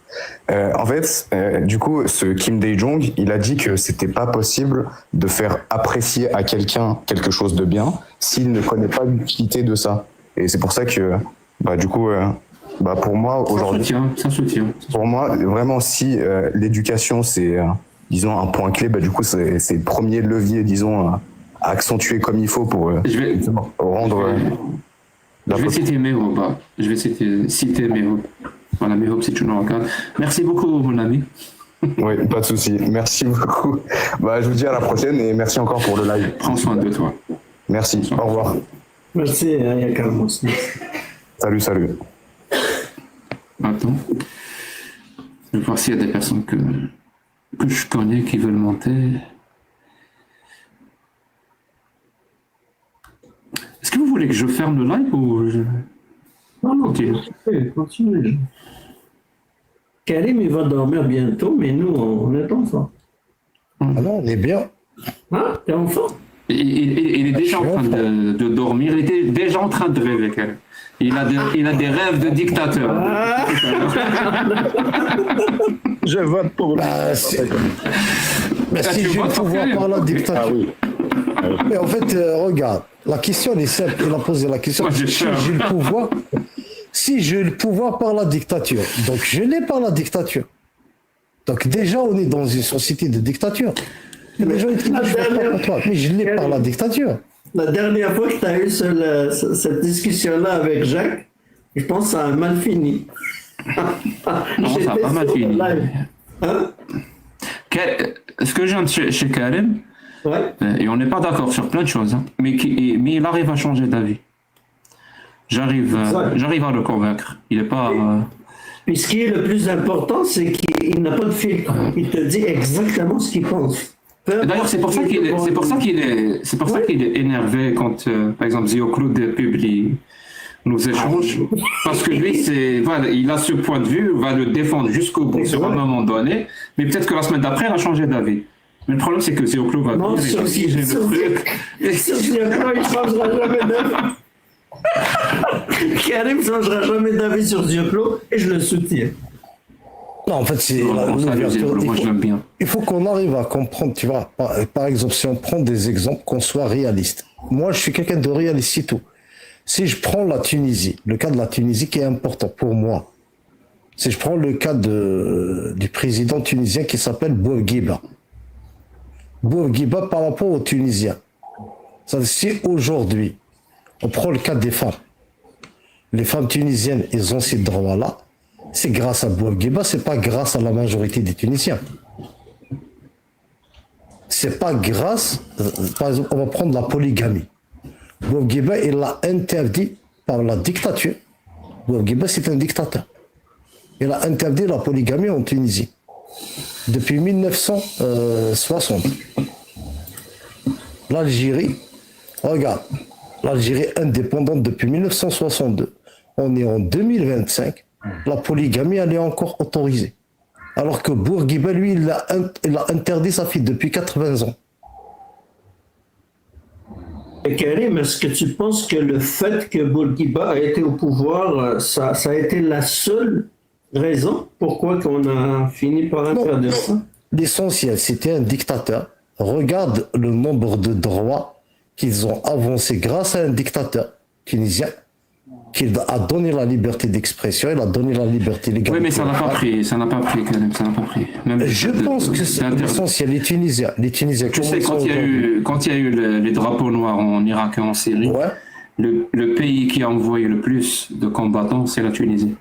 En fait, du coup, ce Kim Dae-jung, il a dit que c'était pas possible de faire apprécier à quelqu'un quelque chose de bien s'il ne connaît pas l'utilité de ça. Et c'est pour ça que, du coup, pour moi aujourd'hui, ça soutient. pour moi, vraiment, si l'éducation c'est, disons, un point clé, du coup, c'est le premier levier, disons, à accentuer comme il faut pour rendre. Je vais citer Mehob. Je vais citer Mehob. Voilà, Mehob, si tu nous regardes. Merci beaucoup, mon ami. Oui, pas de souci. Merci beaucoup. Je vous dis à la prochaine et merci encore pour le live. Prends soin de toi. Merci. Au revoir. Merci, Yakam. Salut. Attends. Je vais voir s'il y a des personnes que je connais qui veulent monter. Est-ce que vous voulez que je ferme le live ou Non, continue. Karim, il va dormir bientôt, mais nous, on est enfants. Ah non, on est bien. Hein? T'es enfant? Il est déjà en train de dormir, il était déjà en train de rêver. Il a des rêves de dictateur. Je vote pour si j'ai le pouvoir par la dictature. oui. Mais en fait, regarde, la question elle est simple. Il a posé la question. Moi, j'ai Si j'ai le pouvoir par la dictature, donc je l'ai par la dictature. Donc déjà, on est dans une société de dictature. Les gens ils disent, je ne pas contre toi, mais je l'ai par la dictature. La dernière fois que tu as eu cette discussion-là avec Jacques, je pense que ça a mal fini. Non, ça a pas mal fini. Hein? Ce que je viens de chez Karim, et on n'est pas d'accord sur plein de choses, hein, mais il arrive à changer d'avis. J'arrive à le convaincre. Il n'est pas. Puis ce qui est le plus important, c'est qu'il n'a pas de filtre. Il te dit exactement ce qu'il pense. D'ailleurs, c'est pour ça qu'il est énervé quand, par exemple, Zio Claude publie nos échanges, parce que lui, il a ce point de vue, va le défendre jusqu'au bout sur un moment donné, mais peut-être que la semaine d'après, il a changé d'avis. Mais le problème, c'est que Zio Claude va non, dire, sur Zio Claude, il ne changera jamais d'avis. Karim ne changera jamais d'avis sur Zio Claude, et je le soutiens. Non, en fait, c'est l'ouverture. Il faut qu'on arrive à comprendre, tu vois. Par exemple, si on prend des exemples, qu'on soit réaliste. Moi, je suis quelqu'un de réaliste, c'est tout. Si je prends la Tunisie, le cas de la Tunisie qui est important pour moi, si je prends le cas du président tunisien qui s'appelle Bourguiba. Bourguiba, par rapport aux Tunisiens, C'est-à-dire, si aujourd'hui, on prend le cas des femmes, les femmes tunisiennes, elles ont ces droits-là, c'est grâce à Bourguiba, c'est pas grâce à la majorité des Tunisiens. C'est pas grâce, par exemple, on va prendre la polygamie. Bourguiba, il l'a interdit par la dictature. Bourguiba, c'est un dictateur. Il a interdit la polygamie en Tunisie depuis 1960. L'Algérie, regarde, l'Algérie indépendante depuis 1962. On est en 2025, la polygamie, elle est encore autorisée. Alors que Bourguiba, lui, il a interdit sa fille depuis 80 ans. Et Karim, est-ce que tu penses que le fait que Bourguiba a été au pouvoir, ça a été la seule raison pourquoi qu'on a fini par interdire ça? L'essentiel, c'était un dictateur. Regarde le nombre de droits qu'ils ont avancés grâce à un dictateur tunisien qui a donné la liberté d'expression, il a donné la liberté légale. Oui, mais ça n'a pas pris, quand même, ça n'a pas pris. Même Je pense que c'est l'essentiel, les Tunisiens. Tu sais, quand il y a eu les drapeaux noirs en Irak et en Syrie, ouais. le pays qui a envoyé le plus de combattants, c'est la Tunisie.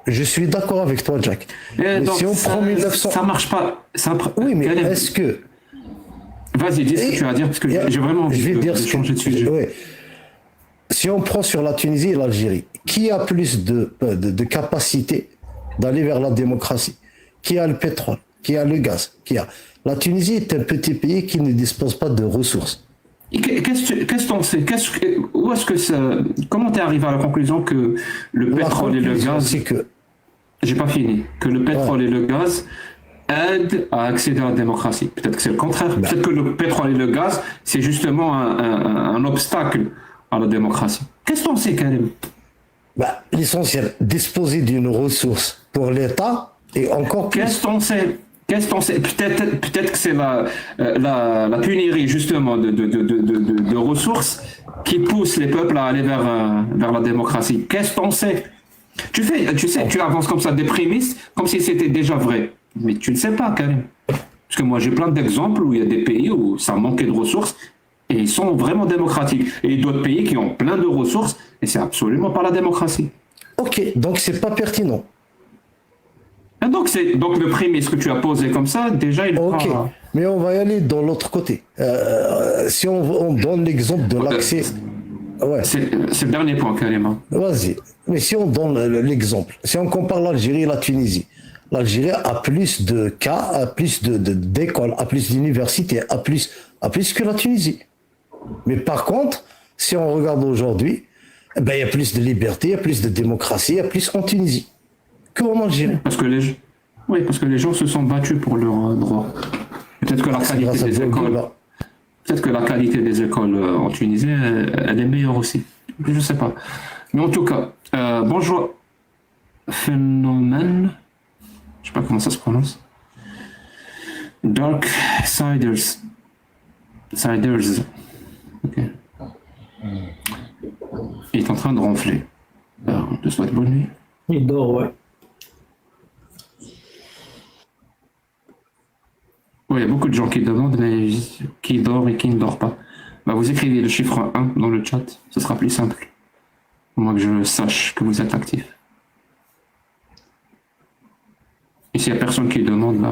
Je suis d'accord avec toi, Jack. Mais donc, si on prend 1900... Ça marche pas. Oui, mais est-ce que... Vas-y, dis ce que tu vas dire, parce que j'ai vraiment envie de changer de sujet. Oui. Si on prend sur la Tunisie et l'Algérie, qui a plus de capacité d'aller vers la démocratie? Qui a le pétrole? Qui a le gaz? La Tunisie est un petit pays qui ne dispose pas de ressources. Qu'est-ce que t'en sais? Où est-ce que ça... Comment t'es arrivé à la conclusion que le pétrole et le gaz... C'est que... J'ai pas fini. Que le pétrole et le gaz aident à accéder à la démocratie. Peut-être que c'est le contraire. Peut-être que le pétrole et le gaz, c'est justement un obstacle à la démocratie. Qu'est-ce que t'en sais, Karim? L'essentiel, disposer d'une ressource pour l'État et encore plus. Qu'est-ce que t'en sais? Peut-être que c'est la pénurie, justement, de ressources qui pousse les peuples à aller vers la démocratie. Qu'est-ce que t'en sais? Tu sais, tu avances comme ça des prémices, comme si c'était déjà vrai. Mais tu ne sais pas, Karim. Parce que moi, j'ai plein d'exemples où il y a des pays où ça manquait de ressources et ils sont vraiment démocratiques. Et d'autres pays qui ont plein de ressources et c'est absolument pas la démocratie. Ok, donc c'est pas pertinent. Et donc le prémisse que tu as posé comme ça, déjà, il Ok, mais on va y aller dans l'autre côté. Si on donne l'exemple de l'accès... Ouais. C'est le dernier point, carrément. Vas-y. Mais si on donne l'exemple, si on compare l'Algérie et la Tunisie, l'Algérie a plus de cas, a plus d'écoles, a plus d'universités, a plus que la Tunisie. Mais par contre, si on regarde aujourd'hui, il y a plus de liberté, il y a plus de démocratie, il y a plus en Tunisie qu'en Algérie. Parce que les gens se sont battus pour leurs droits. Peut-être que la qualité des écoles... Peut-être que la qualité des écoles en Tunisie, elle est meilleure aussi. Je ne sais pas. Mais en tout cas, bonjour. Phénomène. Je ne sais pas comment ça se prononce. Dark Siders. Ok. Il est en train de ronfler. Alors, je te souhaite bonne nuit. Il dort, ouais. Oui, il y a beaucoup de gens qui demandent, mais qui dort et qui ne dort pas. Vous écrivez le chiffre 1 dans le chat, ce sera plus simple. Au moins que je sache que vous êtes actif. Et s'il n'y a personne qui demande, là...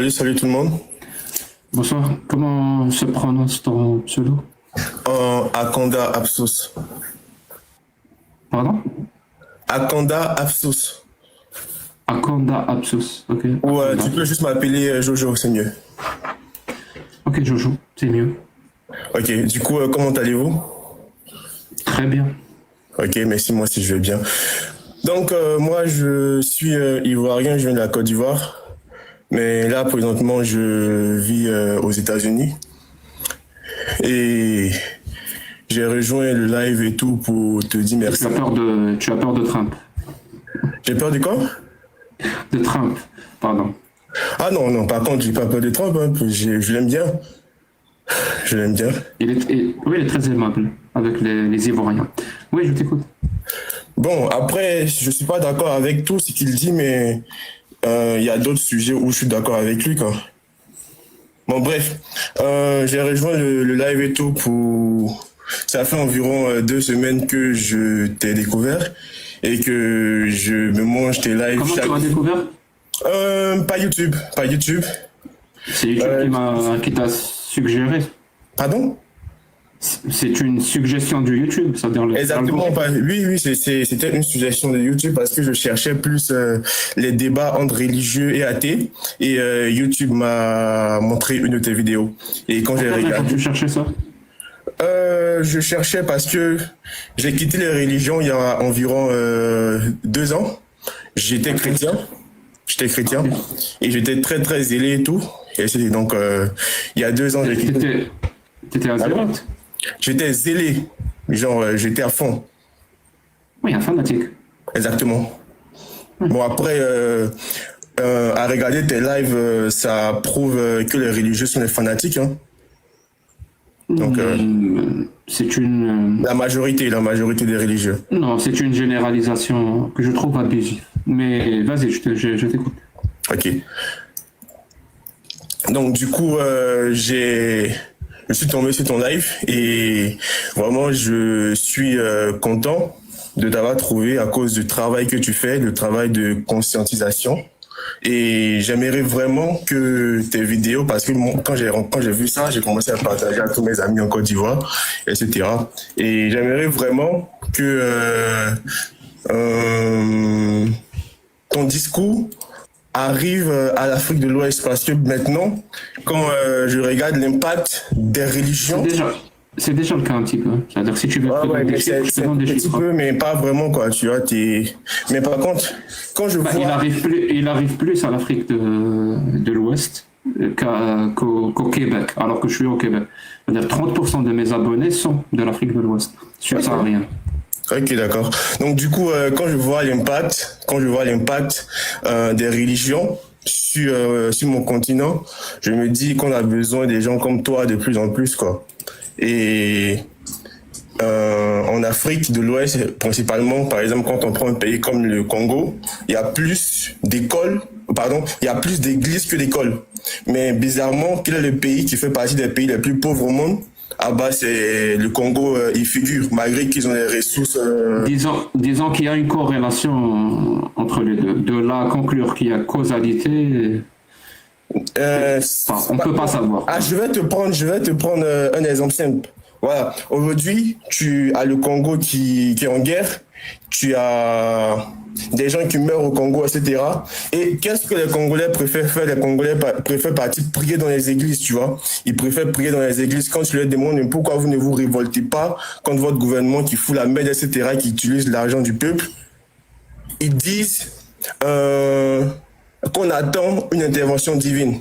Salut tout le monde. Bonsoir, comment se prononce ton pseudo? Akanda Absus. Pardon? Akanda Absus. Akanda Absus, ok. Ouais, tu peux juste m'appeler Jojo, c'est mieux. Ok, Jojo, c'est mieux. Ok, du coup, comment allez-vous? Très bien. Ok, merci, moi aussi je vais bien. Donc, moi, je suis ivoirien, je viens de la Côte d'Ivoire. Mais là, présentement, je vis aux États-Unis. Et j'ai rejoint le live et tout pour te dire merci. Tu as peur de Trump. J'ai peur de quoi? De Trump, pardon. Ah non, par contre, j'ai pas peur de Trump. Hein. Je l'aime bien. Je l'aime bien. Oui, il est très aimable avec les Ivoiriens. Oui, je t'écoute. Bon, après, je suis pas d'accord avec tout ce qu'il dit, mais il y a d'autres sujets où je suis d'accord avec lui, quoi. Bon, bref, j'ai rejoint le live et tout pour... Ça fait environ 2 semaines que je t'ai découvert et que je me mange tes lives Comment tu m'as découvert? Pas YouTube, pas YouTube. C'est YouTube qui t'a suggéré. Pardon? C'est une suggestion de YouTube, c'est-à-dire le. Exactement. Oui, c'était une suggestion de YouTube parce que je cherchais plus les débats entre religieux et athées et YouTube m'a montré une de tes vidéos. Et quand j'ai regardé, tu cherchais ça? je cherchais parce que j'ai quitté les religions il y a environ 2 ans. J'étais chrétien et j'étais très très zélé et tout. Et c'est donc il y a 2 ans j'ai quitté. T'étais un zélante? J'étais zélé, genre j'étais à fond. Oui, un fanatique. Exactement. Bon, après, à regarder tes lives, ça prouve que les religieux sont des fanatiques. Hein. Donc, c'est une. la majorité des religieux. Non, c'est une généralisation que je trouve abusive. Mais vas-y, je t'écoute. Ok. Donc, du coup, je suis tombé sur ton live et vraiment, je suis content de t'avoir trouvé à cause du travail que tu fais, le travail de conscientisation. Et j'aimerais vraiment que tes vidéos, parce que quand j'ai vu ça, j'ai commencé à partager à tous mes amis en Côte d'Ivoire, etc. Et j'aimerais vraiment que ton discours arrive à l'Afrique de l'Ouest, parce que maintenant, quand je regarde l'impact des religions... C'est déjà le cas un petit peu. C'est-à-dire que si tu veux des chiffres, je te donne des chiffres. Un petit peu, mais pas vraiment, quoi. Tu vois, mais par contre, quand je vois... Il arrive plus à l'Afrique de l'Ouest qu'au Québec, alors que je suis au Québec. C'est-à-dire 30% de mes abonnés sont de l'Afrique de l'Ouest. Subsaharienne. Ok, d'accord. Donc du coup, quand je vois l'impact des religions sur mon continent, je me dis qu'on a besoin des gens comme toi de plus en plus, quoi. Et en Afrique de l'Ouest, principalement, par exemple, quand on prend un pays comme le Congo, il y a plus d'églises que d'écoles. Mais bizarrement, quel est le pays qui fait partie des pays les plus pauvres au monde? Ah bah c'est le Congo, il figure, malgré qu'ils ont les ressources... Disons qu'il y a une corrélation entre les deux. De là à conclure qu'il y a causalité... on ne peut pas savoir. Je vais te prendre un exemple simple. Voilà. Aujourd'hui, tu as le Congo qui est en guerre. Tu as des gens qui meurent au Congo, etc. Et qu'est-ce que les Congolais préfèrent faire? Les Congolais préfèrent partir prier dans les églises, tu vois. Ils préfèrent prier dans les églises. Quand tu leur demandes pourquoi vous ne vous révoltez pas contre votre gouvernement qui fout la merde, etc., qui utilise l'argent du peuple, ils disent qu'on attend une intervention divine.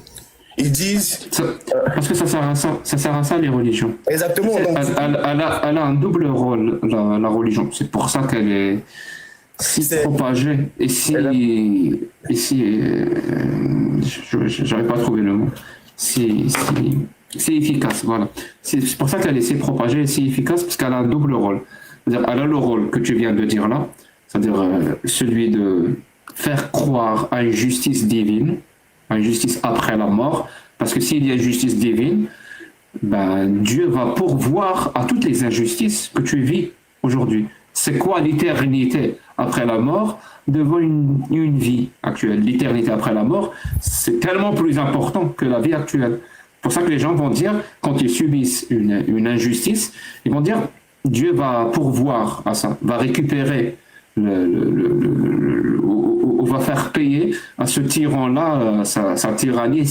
Ils disent... Parce que ça sert à ça les religions. Exactement. Donc, elle a un double rôle, la religion. C'est pour ça qu'elle est si propagée. Et si j'arrive pas à trouver le mot. Si efficace, voilà. C'est pour ça qu'elle est si propagée et si efficace, parce qu'elle a un double rôle. C'est-à-dire, elle a le rôle que tu viens de dire là, c'est-à-dire celui de faire croire à une justice divine, à une justice après la mort, parce que s'il y a une justice divine, Dieu va pourvoir à toutes les injustices que tu vis aujourd'hui. C'est quoi l'éternité après la mort devant une vie actuelle? L'éternité après la mort, c'est tellement plus important que la vie actuelle. C'est pour ça que les gens vont dire, quand ils subissent une injustice, ils vont dire, Dieu va pourvoir à ça, va récupérer on va faire payer à ce tyran-là sa tyrannie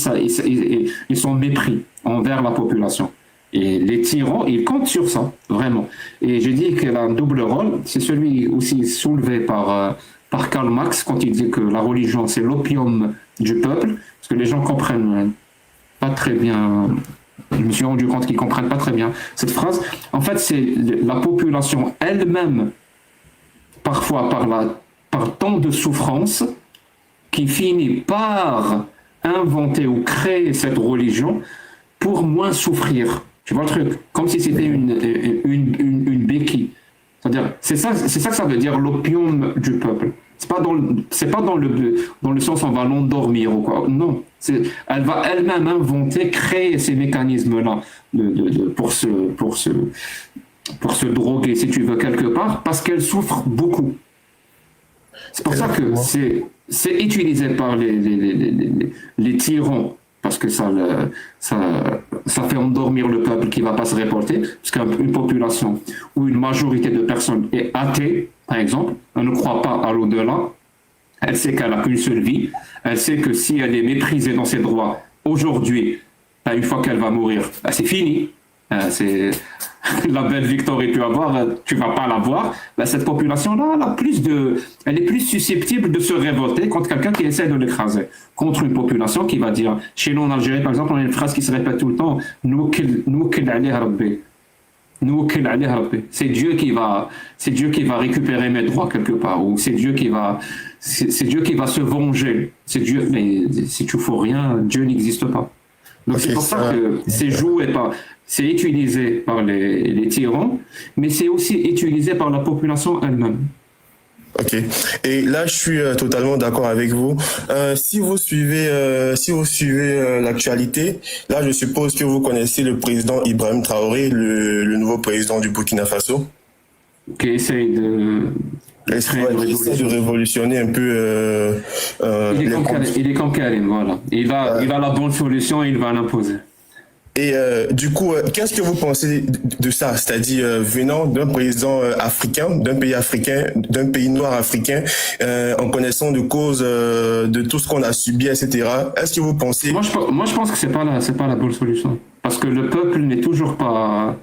et son mépris envers la population. Et les tyrans, ils comptent sur ça, vraiment. Et j'ai dit qu'elle a un double rôle, c'est celui aussi soulevé par Karl Marx quand il dit que la religion c'est l'opium du peuple, parce que les gens comprennent pas très bien. Je me suis rendu compte qu'ils comprennent pas très bien cette phrase. En fait, c'est la population elle-même, parfois par tant de souffrance, qui finit par inventer ou créer cette religion pour moins souffrir. Tu vois le truc? Comme si c'était une béquille. C'est-à-dire, c'est ça que ça veut dire l'opium du peuple. C'est pas dans le sens on va l'endormir ou quoi. Non, elle va elle-même inventer, créer ces mécanismes-là pour se droguer, si tu veux, quelque part, parce qu'elle souffre beaucoup. C'est pour ça que c'est utilisé par les tyrans, parce que ça fait endormir le peuple qui ne va pas se révolter, parce qu'une population où une majorité de personnes est athée, par exemple, elle ne croit pas à l'au-delà, elle sait qu'elle n'a qu'une seule vie, elle sait que si elle est méprisée dans ses droits aujourd'hui, une fois qu'elle va mourir, c'est fini. C'est la belle victoire que tu vas avoir, tu vas pas l'avoir. Cette population-là, elle est plus susceptible de se révolter contre quelqu'un qui essaie de l'écraser. Contre une population qui va dire, chez nous en Algérie par exemple, on a une phrase qui se répète tout le temps, c'est Dieu qui va récupérer mes droits quelque part, ou c'est Dieu qui va se venger. C'est Dieu, mais si tu fais rien, Dieu n'existe pas. Donc c'est pour ça que c'est joué c'est utilisé par les tyrans, mais c'est aussi utilisé par la population elle-même. Ok. Et là, je suis totalement d'accord avec vous. Si vous suivez l'actualité, là, je suppose que vous connaissez le président Ibrahim Traoré, le nouveau président du Burkina Faso. Qui essaye de révolutionner un peu. Il est comme Karim, voilà. Il a la bonne solution et il va l'imposer. Et du coup, qu'est-ce que vous pensez de ça? C'est-à-dire venant d'un président africain, d'un pays noir africain, en connaissant de cause de tout ce qu'on a subi, etc. Est-ce que vous pensez? Moi, je pense que c'est pas la bonne solution, parce que le peuple n'est toujours pas,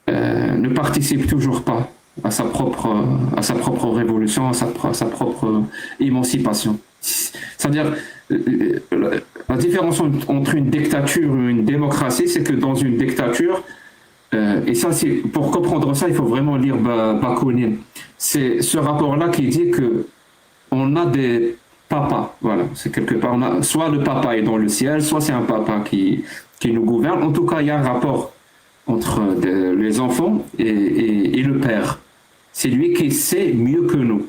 ne participe toujours pas à sa propre révolution, à sa propre émancipation. C'est-à-dire, la différence entre une dictature et une démocratie, c'est que dans une dictature, et ça, pour comprendre ça, il faut vraiment lire Bakounine. C'est ce rapport-là qui dit que on a des papas, voilà, c'est quelque part, soit le papa est dans le ciel, soit c'est un papa qui nous gouverne. En tout cas, il y a un rapport entre les enfants et le père. C'est lui qui sait mieux que nous.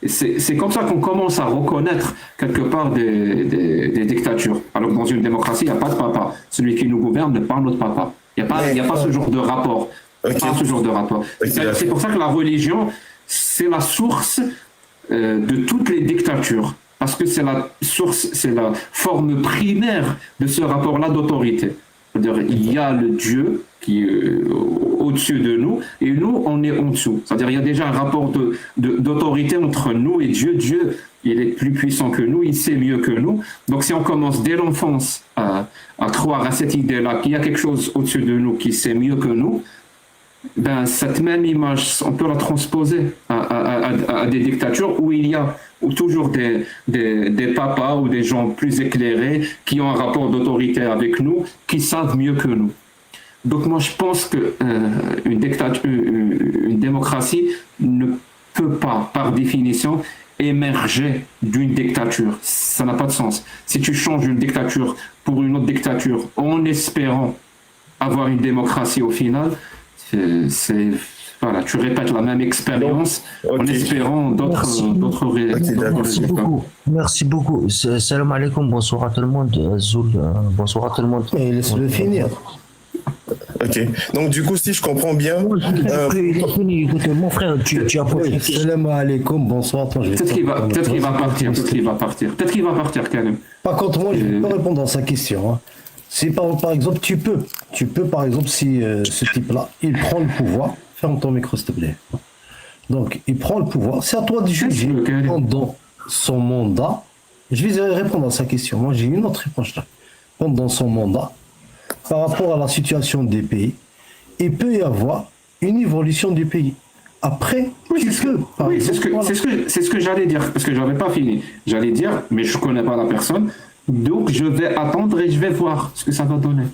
C'est comme ça qu'on commence à reconnaître quelque part des dictatures. Alors que dans une démocratie, il n'y a pas de papa. Celui qui nous gouverne n'est pas notre papa. Il n'y a pas ce genre de rapport. C'est pour ça que la religion, c'est la source de toutes les dictatures. Parce que c'est la forme primaire de ce rapport-là d'autorité. C'est-à-dire, il y a le Dieu qui est au-dessus de nous, et nous, on est en dessous. C'est-à-dire, il y a déjà un rapport d'autorité entre nous et Dieu. Dieu, il est plus puissant que nous, il sait mieux que nous. Donc, si on commence dès l'enfance à croire à cette idée-là, qu'il y a quelque chose au-dessus de nous qui sait mieux que nous, ben, cette même image, on peut la transposer à des dictatures où il y a toujours des papas ou des gens plus éclairés qui ont un rapport d'autorité avec nous, qui savent mieux que nous. Donc moi je pense que une démocratie ne peut pas, par définition, émerger d'une dictature. Ça n'a pas de sens. Si tu changes une dictature pour une autre dictature en espérant avoir une démocratie au final, voilà, tu répètes la même expérience en espérant d'autres résultats. Merci beaucoup. Salam alaikum, bonsoir à tout le monde. Zoul, bonsoir à tout le monde. Et laisse-le finir. Ok. Donc, du coup, si je comprends bien. Il a fini. Écoute, mon frère, tu as pas. Salam alaikum, bonsoir. Peut-être qu'il va partir, quand même. Par contre, moi, je ne vais pas répondre à sa question. Hein. Si par exemple, tu peux par exemple, si ce type-là, il prend le pouvoir, ferme ton micro s'il te plaît. Donc, il prend le pouvoir, c'est à toi de juger pendant son mandat. Je vais répondre à sa question. Moi, j'ai une autre réponse là. Pendant son mandat, par rapport à la situation des pays, il peut y avoir une évolution du pays. Après, c'est ce que j'allais dire, parce que j'avais pas fini. J'allais dire, mais je connais pas la personne. Donc, je vais attendre et je vais voir ce que ça va donner.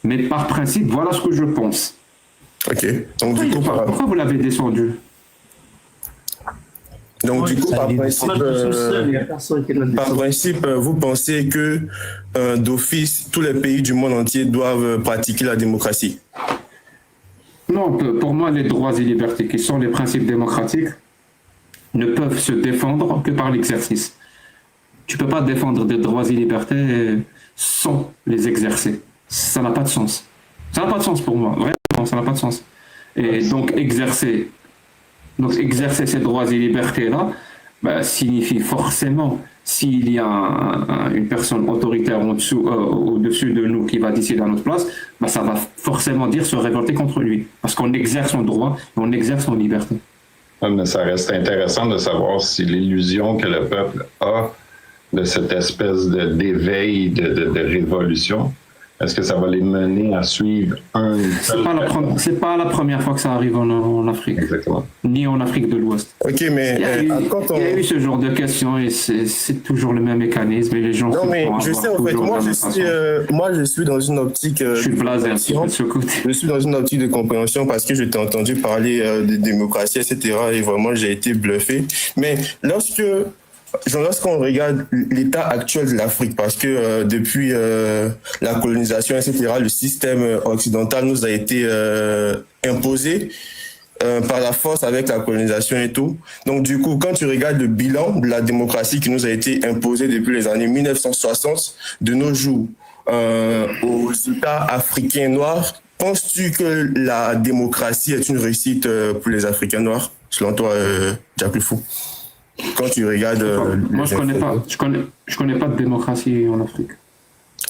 Mais par principe, voilà ce que je pense. Ok. Donc, du coup, pourquoi vous l'avez descendu? Donc, du coup, par principe, vous pensez que d'office, tous les pays du monde entier doivent pratiquer la démocratie? Non, pour moi, les droits et libertés, qui sont les principes démocratiques, ne peuvent se défendre que par l'exercice. Tu peux pas défendre des droits et libertés sans les exercer. Ça n'a pas de sens. Ça n'a pas de sens pour moi. Vraiment, ça n'a pas de sens. Et donc, exercer ces droits et libertés-là, signifie forcément, s'il y a une personne autoritaire au-dessus de nous qui va décider à notre place, ça va forcément dire se révolter contre lui. Parce qu'on exerce son droit et on exerce son liberté. Mais ça reste intéressant de savoir si l'illusion que le peuple a de cette espèce d'éveil, de révolution, est-ce que ça va les mener à suivre un... C'est pas la première fois que ça arrive en Afrique. Exactement. Ni en Afrique de l'Ouest. Ok, mais Il y a eu ce genre de questions et c'est toujours le même mécanisme et les gens... Non, mais je sais, en fait, moi je suis dans une optique... je suis blasé un petit peu de ce côté. Je suis dans une optique de compréhension parce que je t'ai entendu parler de démocratie, etc. Et vraiment, j'ai été bluffé. Mais lorsqu'on regarde l'état actuel de l'Afrique, parce que depuis la colonisation, etc., le système occidental nous a été imposé par la force avec la colonisation et tout. Donc du coup, quand tu regardes le bilan de la démocratie qui nous a été imposée depuis les années 1960, de nos jours, aux États africains noirs, penses-tu que la démocratie est une réussite pour les Africains noirs, selon toi, Jack le Fou? Quand tu regardes... Moi, je connais pas de démocratie en Afrique.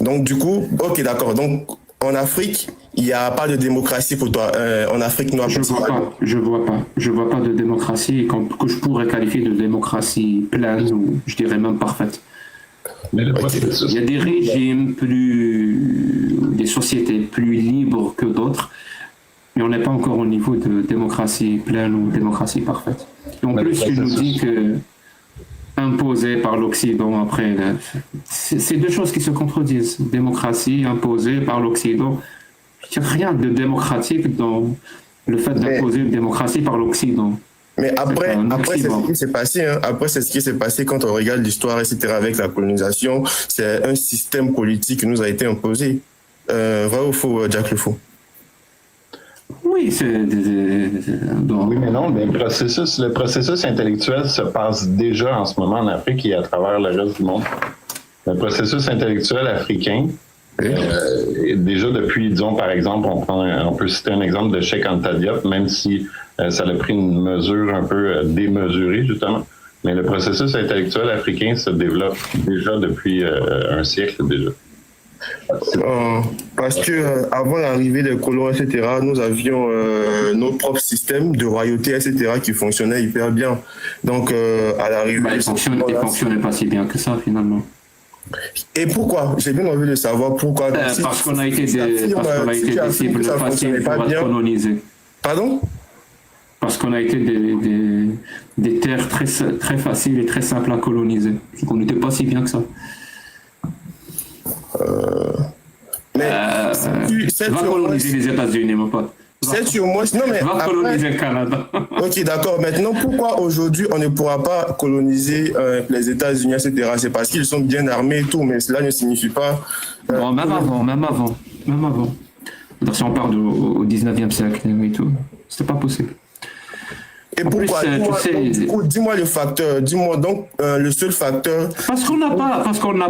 Donc, du coup, ok, d'accord. Donc, en Afrique, il n'y a pas de démocratie pour toi. En Afrique noire, je vois pas de démocratie que je pourrais qualifier de démocratie pleine ou je dirais même parfaite. Mais il y a des régimes des sociétés plus libres que d'autres, mais on n'est pas encore au niveau de démocratie pleine ou démocratie parfaite. Et en plus, tu nous dis que imposé par l'Occident, après, c'est deux choses qui se contredisent. Démocratie imposée par l'Occident. Il n'y a rien de démocratique dans le fait d'imposer une démocratie par l'Occident. Mais après c'est ce qui s'est passé. Hein. Après, c'est ce qui s'est passé quand on regarde l'histoire, etc., avec la colonisation. C'est un système politique qui nous a été imposé. Vrai ou faux, Jack le Fou? Oui, Oui, mais non, mais le processus intellectuel se passe déjà en ce moment en Afrique et à travers le reste du monde. Le processus intellectuel africain, déjà depuis, disons, par exemple, on peut citer un exemple de Cheikh Anta Diop, même si ça a pris une mesure un peu démesurée, justement. Mais le processus intellectuel africain se développe déjà depuis un siècle déjà. Parce que avant l'arrivée des colons, etc., nous avions nos propres systèmes de royauté, etc., qui fonctionnaient hyper bien. Donc, à l'arrivée... ils fonctionnaient pas si bien que ça, finalement. Et pourquoi? J'ai bien envie de savoir pourquoi. Parce qu'on a été des cibles faciles pour être colonisés. Pardon? Parce qu'on a été des terres très, très faciles et très simples à coloniser. Donc on n'était pas si bien que ça. Va coloniser les États-Unis, mon pote. Va coloniser le Canada. Ok, d'accord. Maintenant, pourquoi aujourd'hui on ne pourra pas coloniser les États-Unis, etc.? C'est parce qu'ils sont bien armés et tout, mais cela ne signifie pas... Bon, même avant. Donc, si on parle au 19e siècle et tout, c'était pas possible. Et pourquoi? Dis-moi le facteur. Dis-moi donc le seul facteur. Parce qu'on n'a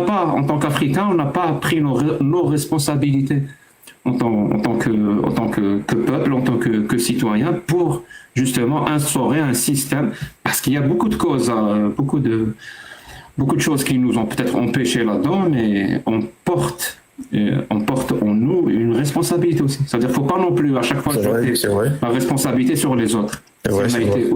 pas, en tant qu'Africains, on n'a pas pris nos responsabilités en tant que peuple, en tant que citoyen, pour justement instaurer un système. Parce qu'il y a beaucoup de causes, beaucoup de choses qui nous ont peut-être empêchés là-dedans, mais on porte en nous une responsabilité aussi. C'est-à-dire qu'il ne faut pas non plus à chaque fois jeter la responsabilité sur les autres.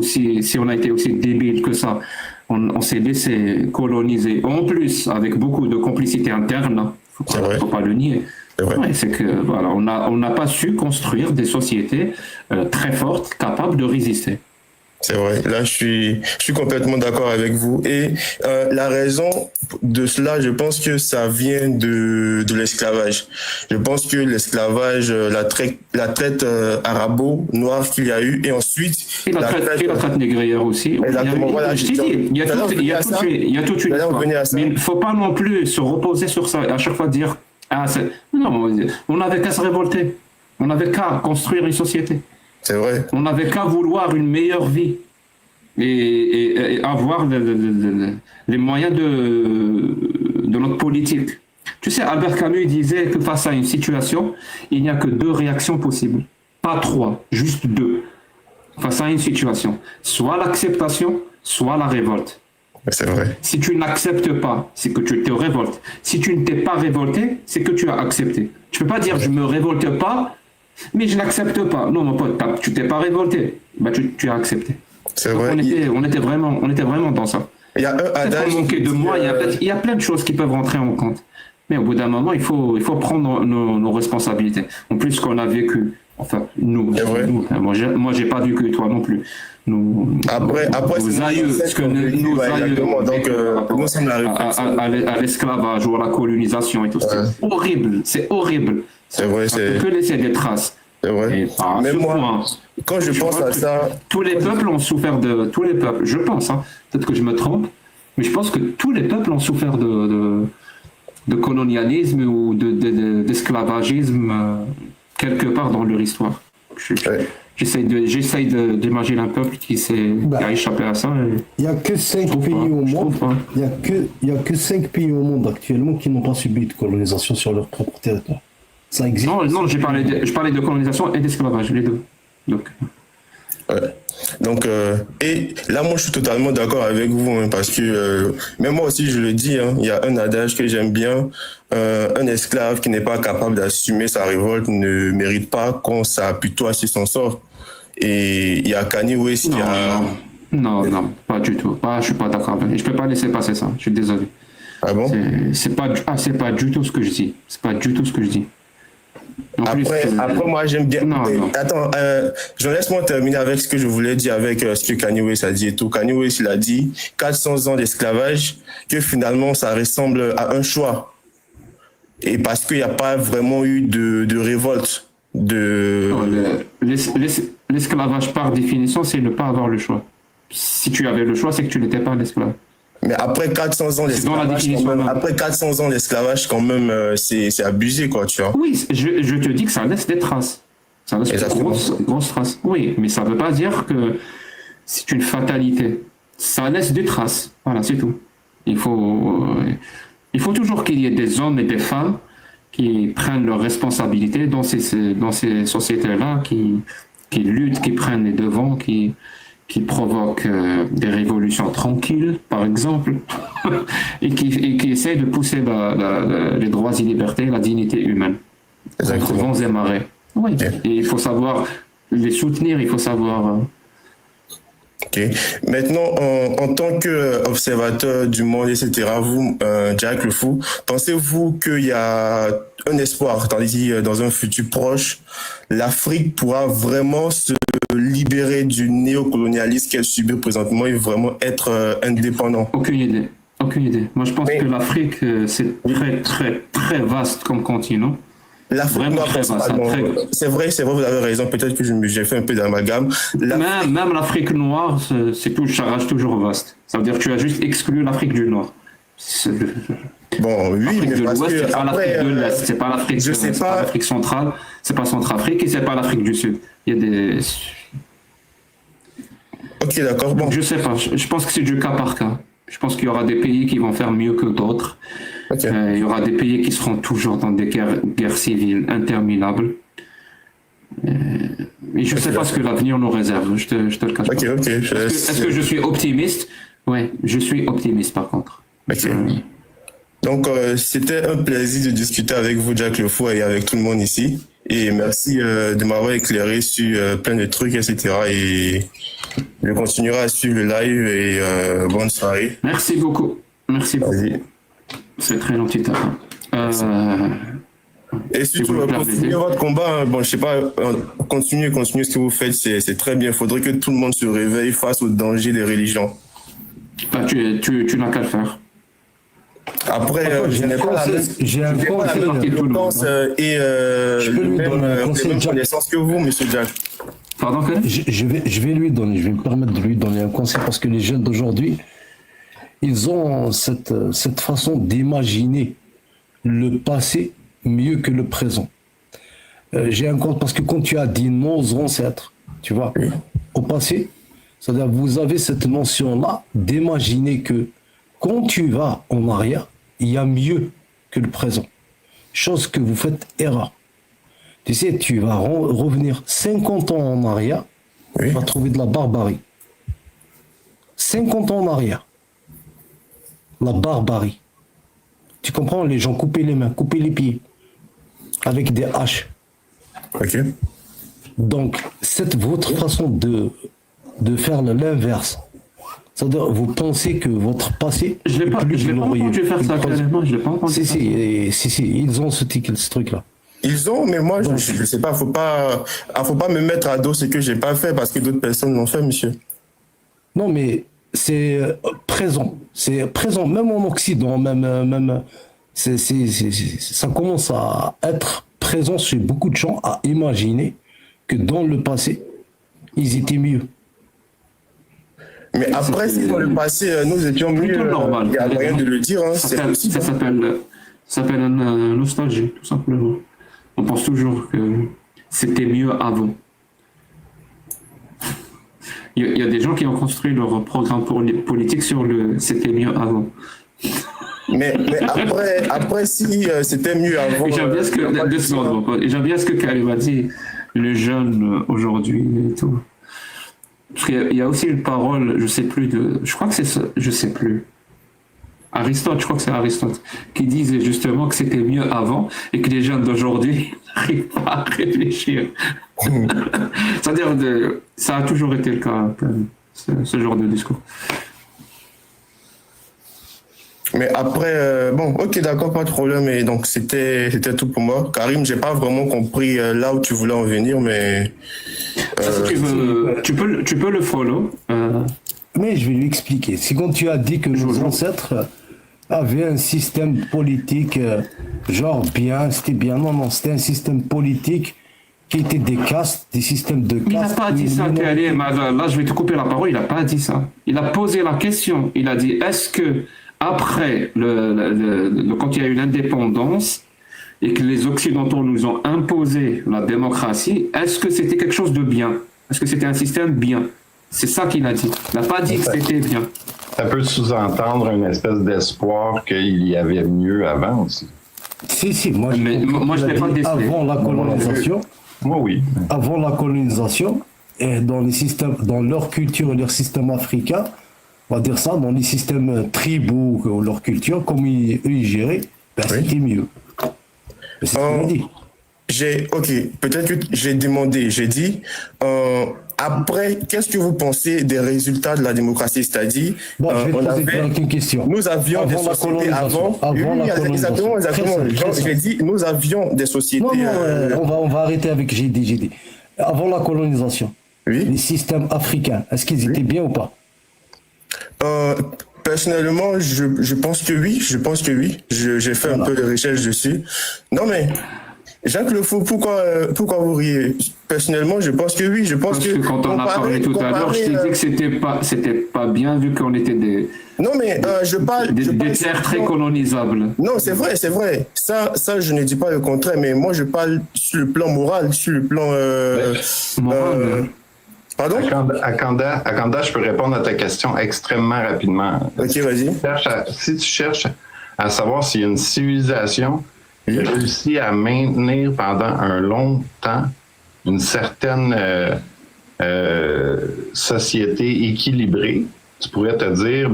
Si on a été aussi débile que ça, on s'est laissé coloniser. En plus, avec beaucoup de complicité interne, il ne faut pas le nier. C'est que voilà, on n'a pas su construire des sociétés très fortes, capables de résister. C'est vrai, là je suis complètement d'accord avec vous. Et la raison de cela, je pense que ça vient de l'esclavage. Je pense que l'esclavage, la traite arabo-noire qu'il y a eu, et ensuite... Et la traite négrière aussi. Exactement, voilà. Il y a toute une histoire. Mais il ne faut pas non plus se reposer sur ça et à chaque fois dire... non, on n'avait qu'à se révolter. On n'avait qu'à construire une société. C'est vrai. On n'avait qu'à vouloir une meilleure vie et avoir les moyens de notre politique. Tu sais, Albert Camus disait que face à une situation, il n'y a que 2 réactions possibles. Pas 3, juste 2. Face à une situation. Soit l'acceptation, soit la révolte. C'est vrai. Si tu n'acceptes pas, c'est que tu te révoltes. Si tu ne t'es pas révolté, c'est que tu as accepté. Tu peux pas dire je me révolte pas, mais je n'accepte pas. Non, mon pote, tu t'es pas révolté. Bah, tu as accepté. C'est Donc, vrai. on était vraiment dans ça. Il y a un Peut-être adage. qu'on manquait de qui dit, moi, il y a plein de choses qui peuvent rentrer en compte. Mais au bout d'un moment, il faut prendre nos responsabilités. En plus qu'on a vécu, enfin, nous, C'est vrai. moi, j'ai pas vécu, toi non plus. Après, nos c'est aïeux, ça ce que qu'on nos dit, ouais, aïeux exactement. ont Donc, vécu par rapport nous sommes la réflexion. à l'esclavage ou à la colonisation et tout. Ouais. C'est horrible, c'est horrible. C'est vrai, Ça peut que laisser des traces. c'est vrai. Et par Même ce moi, point, quand je tu pense vois à que ça, tous les peuples ont souffert de... Tous les peuples, je pense, hein, peut-être que je me trompe, mais je pense que tous les peuples ont souffert de colonialisme ou d'esclavagisme quelque part dans leur histoire. Ouais. J'essaye d'imaginer un peuple qui a échappé à ça. Il n'y a que 5 trouve pays pas, au je monde. trouve pas. Il y a que 5 pays au monde actuellement qui n'ont pas subi de colonisation sur leur propre territoire. Ça existe. Non, je parlais de colonisation et d'esclavage, les deux. Donc, ouais. Donc, et là, moi, je suis totalement d'accord avec vous, hein, parce que, même moi aussi, je le dis, hein, il y a un adage que j'aime bien, un esclave qui n'est pas capable d'assumer sa révolte ne mérite pas qu'on s'apitoie sur son sort. Et il y a Kanye West qui a... non, pas du tout. Je suis pas d'accord. Je peux pas laisser passer ça. Je suis désolé. Ah bon? C'est pas du tout ce que je dis. C'est pas du tout ce que je dis. En plus, Après, moi, j'aime bien. Non. Attends, laisse-moi terminer avec ce que je voulais dire avec ce que Kanye West a dit et tout. Kanye West, il a dit 400 ans d'esclavage, que finalement, ça ressemble à un choix. Et parce qu'il n'y a pas vraiment eu de révolte. L'esclavage, par définition, c'est ne pas avoir le choix. Si tu avais le choix, c'est que tu n'étais pas un esclave. Mais après 400 ans C'est dans la d'esclavage, définition quand même, même. après 400 ans d'esclavage, quand même, c'est abusé, quoi, tu vois. Oui, je te dis que ça laisse des traces. Ça laisse de Exactement. grosses traces. Oui, mais ça ne veut pas dire que c'est une fatalité. Ça laisse des traces. Voilà, c'est tout. Il faut toujours qu'il y ait des hommes et des femmes qui prennent leurs responsabilités dans ces sociétés-là, qui luttent, qui prennent les devants, qui provoquent des révolutions tranquilles, par exemple, et qui essayent de pousser les droits et libertés, la dignité humaine, contre Exactement. vents et marées. Oui, et il faut savoir les soutenir, il faut savoir... Ok. Maintenant, en tant qu'observateur du monde, etc., vous, Jack le Fou, pensez-vous qu'il y a un espoir, tandis dans un futur proche, l'Afrique pourra vraiment se libérer du néocolonialisme qu'elle subit présentement et vraiment être indépendant? Aucune idée. Moi, je pense que l'Afrique, c'est très, très, très vaste comme continent. L'Afrique Vraiment noire, très vaste, pardon. très- C'est vrai, vous avez raison. Peut-être que j'ai fait un peu d'amalgame. Même l'Afrique noire, ça reste toujours vaste. Ça veut dire que tu as juste exclu l'Afrique du Nord. Bon, oui, L'Afrique mais de parce l'Ouest, que c'est pas l'Afrique après, de l'Est, c'est pas l'Afrique je sais c'est pas. l'Afrique centrale, c'est pas Centrafrique et c'est pas l'Afrique du Sud. Il y a des... Ok, d'accord. Bon, Je sais pas, je pense que c'est du cas par cas. Je pense qu'il y aura des pays qui vont faire mieux que d'autres. ok. Il y aura des pays qui seront toujours dans des guerres civiles interminables. Et je ne sais pas ce que l'avenir nous réserve, je te le cache pas. Ok, ok. Est-ce que je suis optimiste? Oui, je suis optimiste par contre. Ok. Donc, c'était un plaisir de discuter avec vous, Jack Le Fou, et avec tout le monde ici. Et merci de m'avoir éclairé sur plein de trucs, etc. Et je continuerai à suivre le live et bonne soirée. Merci beaucoup. Merci beaucoup. Vas-y. C'est très gentil de ta part. Et surtout, vous me continuez permettez. votre combat. Hein. Bon, je sais pas, continuez ce que vous faites, c'est très bien. Il faudrait que tout le monde se réveille face au danger des religions. Bah, tu n'as qu'à le faire. Après, je n'ai pas la même, J'ai un je n'ai pas la conseil. même tout le monde, compétence et Je peux lui les donner un mêmes conseil, Jack. connaissances que vous, monsieur Jack. Pardon, Colin? Je vais lui donner, je vais me permettre de lui donner un conseil parce que les jeunes d'aujourd'hui, ils ont cette façon d'imaginer le passé mieux que le présent. J'ai un compte parce que quand tu as dit nos ancêtres, tu vois, au passé. C'est-à-dire, vous avez cette notion-là d'imaginer que quand tu vas en arrière, il y a mieux que le présent. Chose que vous faites erreur. Tu sais, tu vas revenir 50 ans en arrière, tu vas trouver de la barbarie. 50 ans en arrière. La barbarie. Tu comprends? Les gens coupaient les mains, coupaient les pieds. Avec des haches. Ok. Donc, votre façon de faire l'inverse. C'est-à-dire, vous pensez que votre passé Je l'ai pas entendu faire ça clairement, je l'ai pas entendu. Si, ils ont ce truc-là. Ils ont, mais moi, je sais pas, faut pas me mettre à dos ce que j'ai pas fait parce que d'autres personnes l'ont fait, monsieur. Non, mais c'est présent. C'est présent, même en Occident, même ça commence à être présent chez beaucoup de gens, à imaginer que dans le passé, ils étaient mieux. Mais après, si dans le passé, nous étions mieux, il n'y a rien de le dire. Hein, ça s'appelle une nostalgie, tout simplement. On pense toujours que c'était mieux avant. Il y a des gens qui ont construit leur programme politique sur le « c'était mieux avant ». Mais après si c'était mieux avant... J'aime bien ce que Karim a dit, les jeunes aujourd'hui et tout. Parce qu'il y a aussi une parole, je crois que c'est ça, je sais plus. Aristote, je crois que c'est Aristote, qui disait justement que c'était mieux avant et que les jeunes d'aujourd'hui n'arrivent pas à réfléchir. C'est-à-dire, ça a toujours été le cas, ce genre de discours. Mais après, bon, ok, d'accord, pas de problème. Et donc, c'était tout pour moi. Karim, j'ai pas vraiment compris là où tu voulais en venir, mais... Si tu peux le follow. Mais je vais lui expliquer. C'est quand tu as dit que nos ancêtres avaient un système politique, genre bien, c'était bien. Non, c'était un système politique qui était des castes, des systèmes de castes. Il n'a pas dit ça, Karim. Là, je vais te couper la parole. Il n'a pas dit ça. Il a posé la question. Il a dit, est-ce que après, quand il y a eu l'indépendance et que les Occidentaux nous ont imposé la démocratie, est-ce que c'était quelque chose de bien? Est-ce que c'était un système bien? C'est ça qu'il a dit. Il n'a pas dit que c'était bien. Ça peut sous-entendre une espèce d'espoir qu'il y avait mieux avant aussi. Si, moi je l'ai pas décidé. Avant la colonisation, moi oui. Avant la colonisation, et dans les systèmes, dans leur culture et leur système africain, on va dire ça, dans les systèmes tribaux ou leur culture, comme eux ils géraient, c'était mieux. C'est ce qu'on dit. Peut-être que j'ai dit, après, qu'est-ce que vous pensez des résultats de la démocratie? C'est-à-dire, bon, je vais te poser une question. Nous avions des sociétés avant. Exactement. J'ai dit, nous avions des sociétés. On va arrêter avec j'ai dit. Avant la colonisation, les systèmes africains, est-ce qu'ils étaient bien ou pas? Personnellement, je pense que oui. J'ai fait un peu de recherche dessus. Non mais, Jacques Le Fou, pourquoi vous riez? Personnellement, je pense que oui. Parce que quand on a parlé tout à l'heure, je t'ai dit que c'était pas bien vu qu'on était des... Non mais je parle des terres très colonisables. Non, c'est vrai. Ça, je ne dis pas le contraire, mais moi je parle sur le plan moral, sur le plan... moral. Pardon? Akanda, je peux répondre à ta question extrêmement rapidement. Ok, vas-y. Si tu cherches à savoir s'il y a une civilisation qui a réussi à maintenir pendant un long temps une certaine société équilibrée, tu pourrais te dire,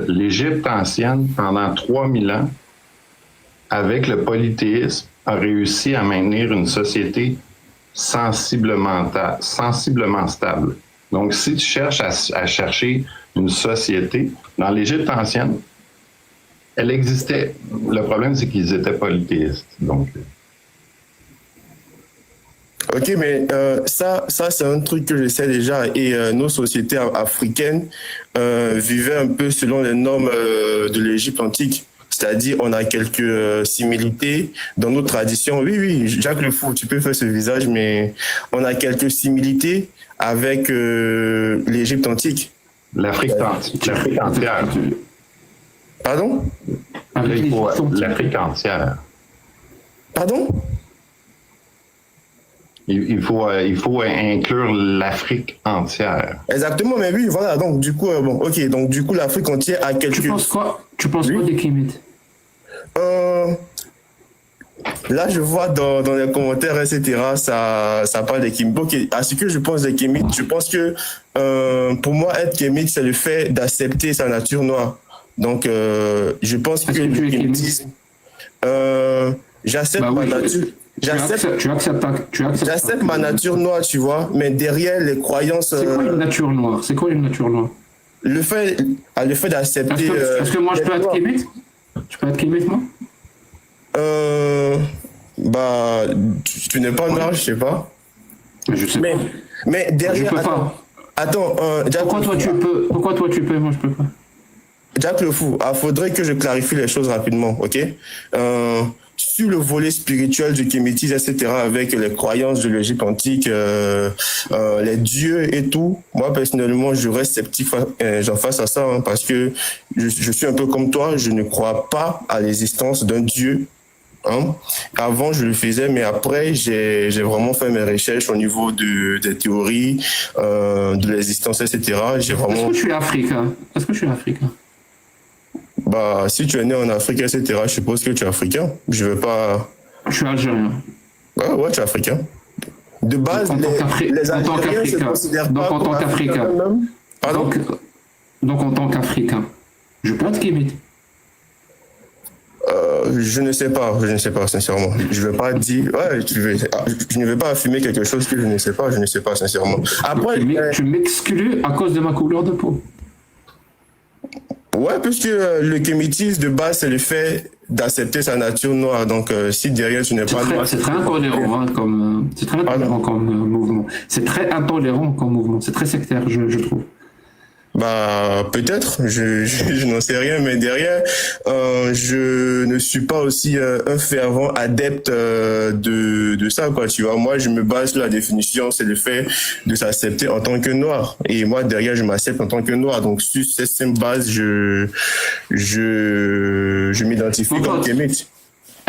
l'Égypte ancienne, pendant 3000 ans, avec le polythéisme, a réussi à maintenir une société sensiblement stable. Donc, si tu cherches à chercher une société, dans l'Égypte ancienne, elle existait. Le problème, c'est qu'ils étaient polythéistes. Donc... Ok, mais ça c'est un truc que je sais déjà. Et nos sociétés africaines vivaient un peu selon les normes de l'Égypte antique. C'est-à-dire, on a quelques similitudes dans nos traditions. Oui, Jacques Le Fou, tu peux faire ce visage, mais on a quelques similitudes avec l'Égypte antique. L'Afrique entière. Pardon? L'Afrique entière. Pardon? Il faut inclure l'Afrique entière. Exactement, mais oui, voilà. Donc, du coup, bon, ok. Donc, du coup, l'Afrique entière a quelques. Tu penses quoi des Kémites? Là, je vois dans les commentaires, etc., ça parle des Kémites. Ok, à ce que je pense des Kémites, je pense que pour moi, être Kémite, c'est le fait d'accepter sa nature noire. Donc, je pense que tu es kémitisme, j'accepte ma nature. J'accepte ma nature noire, tu vois, mais derrière les croyances. C'est quoi une nature noire? C'est quoi une nature noire? Le fait d'accepter. Est-ce que moi je peux être Kémite? Tu peux être Kémite, moi? Bah, tu n'es pas noir, je sais pas. Je sais pas. Mais derrière. Je peux pas. Attends, Jack. Pourquoi toi tu peux et moi je peux pas? Jack le fou, faudrait que je clarifie les choses rapidement, ok? Sur le volet spirituel du kémétisme, etc., avec les croyances de l'Égypte antique, les dieux et tout, moi personnellement, je reste sceptique face à ça, hein, parce que je suis un peu comme toi, je ne crois pas à l'existence d'un dieu. Hein? Avant, je le faisais, mais après, j'ai vraiment fait mes recherches au niveau des théories, de l'existence, etc. Est-ce que je suis africain? Bah, si tu es né en Afrique, etc., je suppose que tu es africain. Je veux pas. Je suis algérien. Ouais, tu es africain. De base, les Algériens se considèrent pas en tant qu'Africain. Pardon? Donc, en tant qu'Africain, je peux être kémite? Je ne sais pas, sincèrement. Je ne vais pas dire. Ouais, je ne vais pas affirmer quelque chose que je ne sais pas, sincèrement. Après. Tu m'exclus à cause de ma couleur de peau? Ouais, puisque le kémitisme de base, c'est le fait d'accepter sa nature noire. Donc, si derrière tu n'es pas noir. C'est très intolérant, c'est très intolérant comme mouvement. C'est très intolérant comme mouvement. C'est très sectaire, je trouve. Bah, peut-être, je n'en sais rien, mais derrière, je ne suis pas aussi un fervent adepte de ça, quoi, tu vois. Moi, je me base sur la définition, c'est le fait de s'accepter en tant que noir. Et moi, derrière, je m'accepte en tant que noir. Donc, sur cette même base, je m'identifie comme kémite.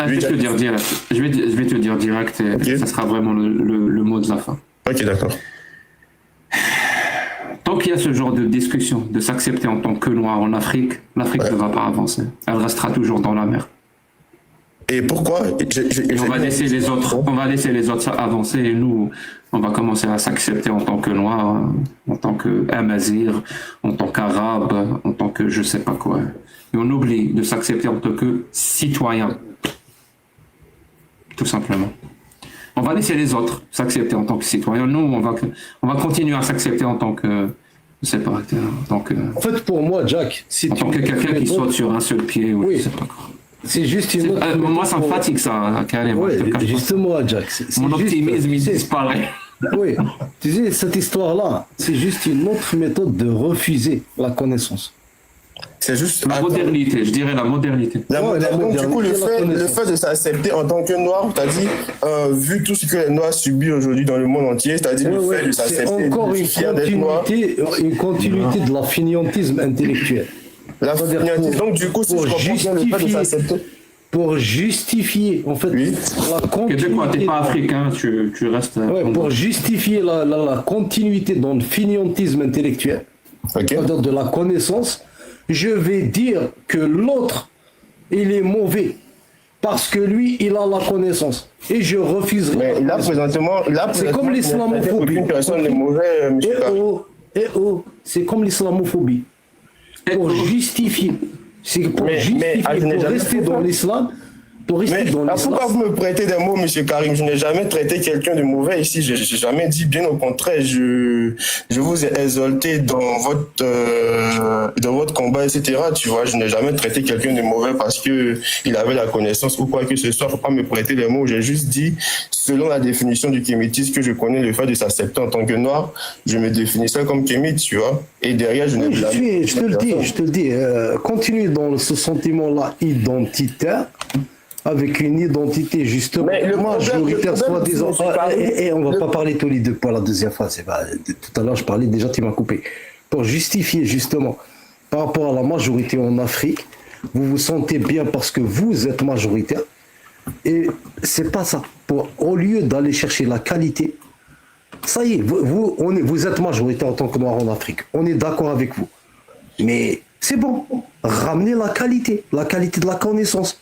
Je vais te dire direct. Je vais te dire direct, et okay. Ça sera vraiment le mot de la fin. Ok, d'accord. Tant qu'il y a ce genre de discussion, de s'accepter en tant que noir en Afrique, l'Afrique ne va pas avancer. Elle restera toujours dans la mer. Et pourquoi? On va laisser les autres avancer et nous, on va commencer à s'accepter en tant que noir, en tant qu'amazir, en tant qu'arabe, en tant que je sais pas quoi. Et on oublie de s'accepter en tant que citoyen. Tout simplement. On va laisser les autres s'accepter en tant que citoyens. Nous, on va continuer à s'accepter en tant que, je sais pas, en fait, pour moi, Jack, en tant que quelqu'un qui saute sur un seul pied, ou oui. je sais pas quoi. C'est juste une autre moi, ça me fatigue, ça, carrément. Oui, justement, Jack. Mon optimisme, il disparaît. Oui, tu sais, cette histoire-là, c'est juste une autre méthode de refuser la connaissance. C'est juste la modernité, je dirais la modernité. Donc, du coup, le fait de s'accepter en tant que noir, c'est-à-dire, vu tout ce que les noirs subissent aujourd'hui dans le monde entier, c'est-à-dire le fait de s'accepter. C'est encore une continuité de la finiantisme intellectuel. La finiantisme, donc du coup, si je comprends bien le fait de s'accepter. Pour justifier, en fait, la continuité. Et de quoi, t'es pas africain, tu restes. Pour justifier la continuité dans le finiantisme intellectuel, c'est-à-dire de la connaissance. Je vais dire que l'autre, il est mauvais parce que lui, il a la connaissance. Et je refuserai. Mais là, présentement, c'est comme l'islamophobie. Personne n'est mauvais, monsieur. C'est comme l'islamophobie. Pour justifier. C'est pour justifier, pour rester dans l'islam. Pourquoi vous me prêtez des mots, monsieur Karim? Je n'ai jamais traité quelqu'un de mauvais ici. Je n'ai jamais dit, bien au contraire. Je vous ai exalté dans votre combat, etc. Tu vois, je n'ai jamais traité quelqu'un de mauvais parce que il avait la connaissance ou quoi que ce soit. Faut pas me prêter les mots. J'ai juste dit, selon la définition du kémitisme que je connais, le fait de s'accepter en tant que noir, je me définissais comme kémite, tu vois. Et derrière, je n'ai je te le dis. Continue dans ce sentiment-là identitaire. Avec une identité justement majoritaire, soi-disant. Et on va pas parler tous les deux pour la deuxième phase. Tout à l'heure, je parlais déjà, tu m'as coupé. Pour justifier justement, par rapport à la majorité en Afrique, vous vous sentez bien parce que vous êtes majoritaire. Et c'est pas ça. Au lieu d'aller chercher la qualité, ça y est, vous êtes majorité en tant que Noirs en Afrique. On est d'accord avec vous. Mais c'est bon. Ramenez la qualité de la connaissance.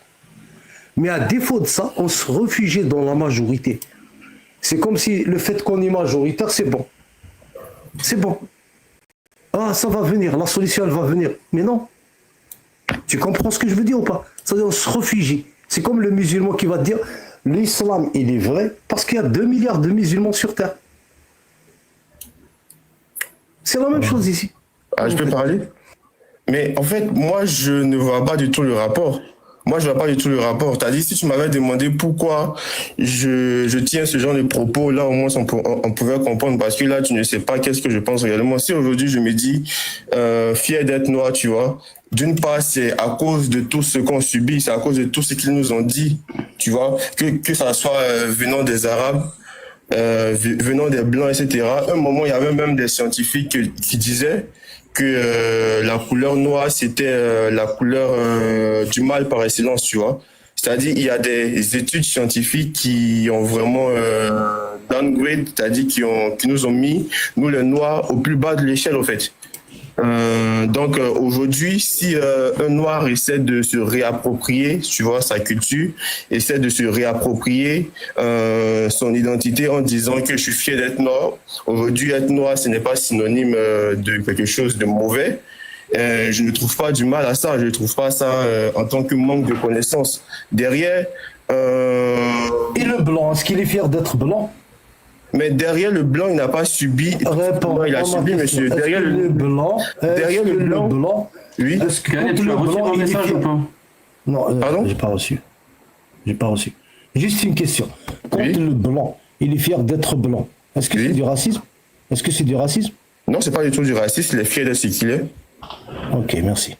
Mais à défaut de ça, on se réfugie dans la majorité. C'est comme si le fait qu'on est majoritaire, c'est bon. C'est bon. Ah, ça va venir, la solution, elle va venir. Mais non. Tu comprends ce que je veux dire ou pas? C'est-à-dire, on se réfugie. C'est comme le musulman qui va te dire, l'islam, il est vrai parce qu'il y a 2 milliards de musulmans sur Terre. C'est la même chose ici. Ah, je peux parler? Mais en fait, moi, je ne vois pas du tout le rapport. Moi, je ne vois pas du tout le rapport. T'as dit, si tu m'avais demandé pourquoi je tiens ce genre de propos, là, au moins, on pouvait comprendre. Parce que là, tu ne sais pas qu'est-ce que je pense réellement. Si aujourd'hui, je me dis fier d'être noir, tu vois, d'une part, c'est à cause de tout ce qu'on subit, c'est à cause de tout ce qu'ils nous ont dit, tu vois, que ça soit venant des Arabes, venant des Blancs, etc. À un moment, il y avait même des scientifiques qui disaient que la couleur noire, c'était la couleur du mal par excellence, tu vois. C'est-à-dire, il y a des études scientifiques qui ont vraiment downgrade, c'est-à-dire qui nous ont mis, nous les Noirs, au plus bas de l'échelle, en fait. Donc aujourd'hui, si un noir essaie de se réapproprier, tu vois, sa culture, essaie de se réapproprier son identité en disant que je suis fier d'être noir. Aujourd'hui, être noir, ce n'est pas synonyme de quelque chose de mauvais. Je ne trouve pas du mal à ça. Je ne trouve pas ça en tant que manque de connaissance. Derrière. Et le blanc, est-ce qu'il est fier d'être blanc? Mais derrière le blanc, il n'a pas subi. Réponds. Il a subi, monsieur. Derrière le blanc. Derrière le blanc. Oui. Est-ce que Gaël, tu as reçu mon message ou pas? Pardon? j'ai pas reçu. J'ai pas reçu. Juste une question. Quand le blanc, il est fier d'être blanc, est-ce que c'est du racisme? Est-ce que c'est du racisme? Non, c'est pas du tout du racisme. Il est fier de ce qu'il est. Ok, merci.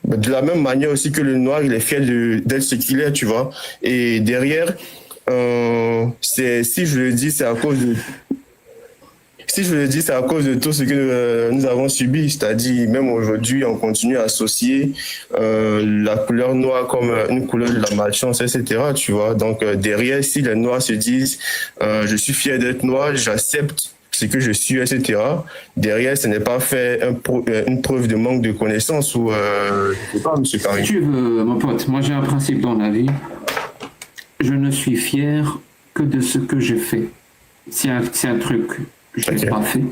De la même manière aussi que le noir, il est fier d'être ce qu'il est, tu vois. Et derrière, si je le dis, c'est à cause de. Si je le dis, c'est à cause de tout ce que nous avons subi. C'est-à-dire, même aujourd'hui, on continue à associer la couleur noire comme une couleur de la malchance, etc. Tu vois. Donc, derrière, si les noirs se disent je suis fier d'être noir, j'accepte ce que je suis, etc. Derrière, ce n'est pas fait une preuve de manque de connaissance ou je sais pas, M. Karim. Si tu veux, mon pote, moi j'ai un principe dans la vie. Je ne suis fier que de ce que j'ai fait. Si un truc que je n'ai pas fait,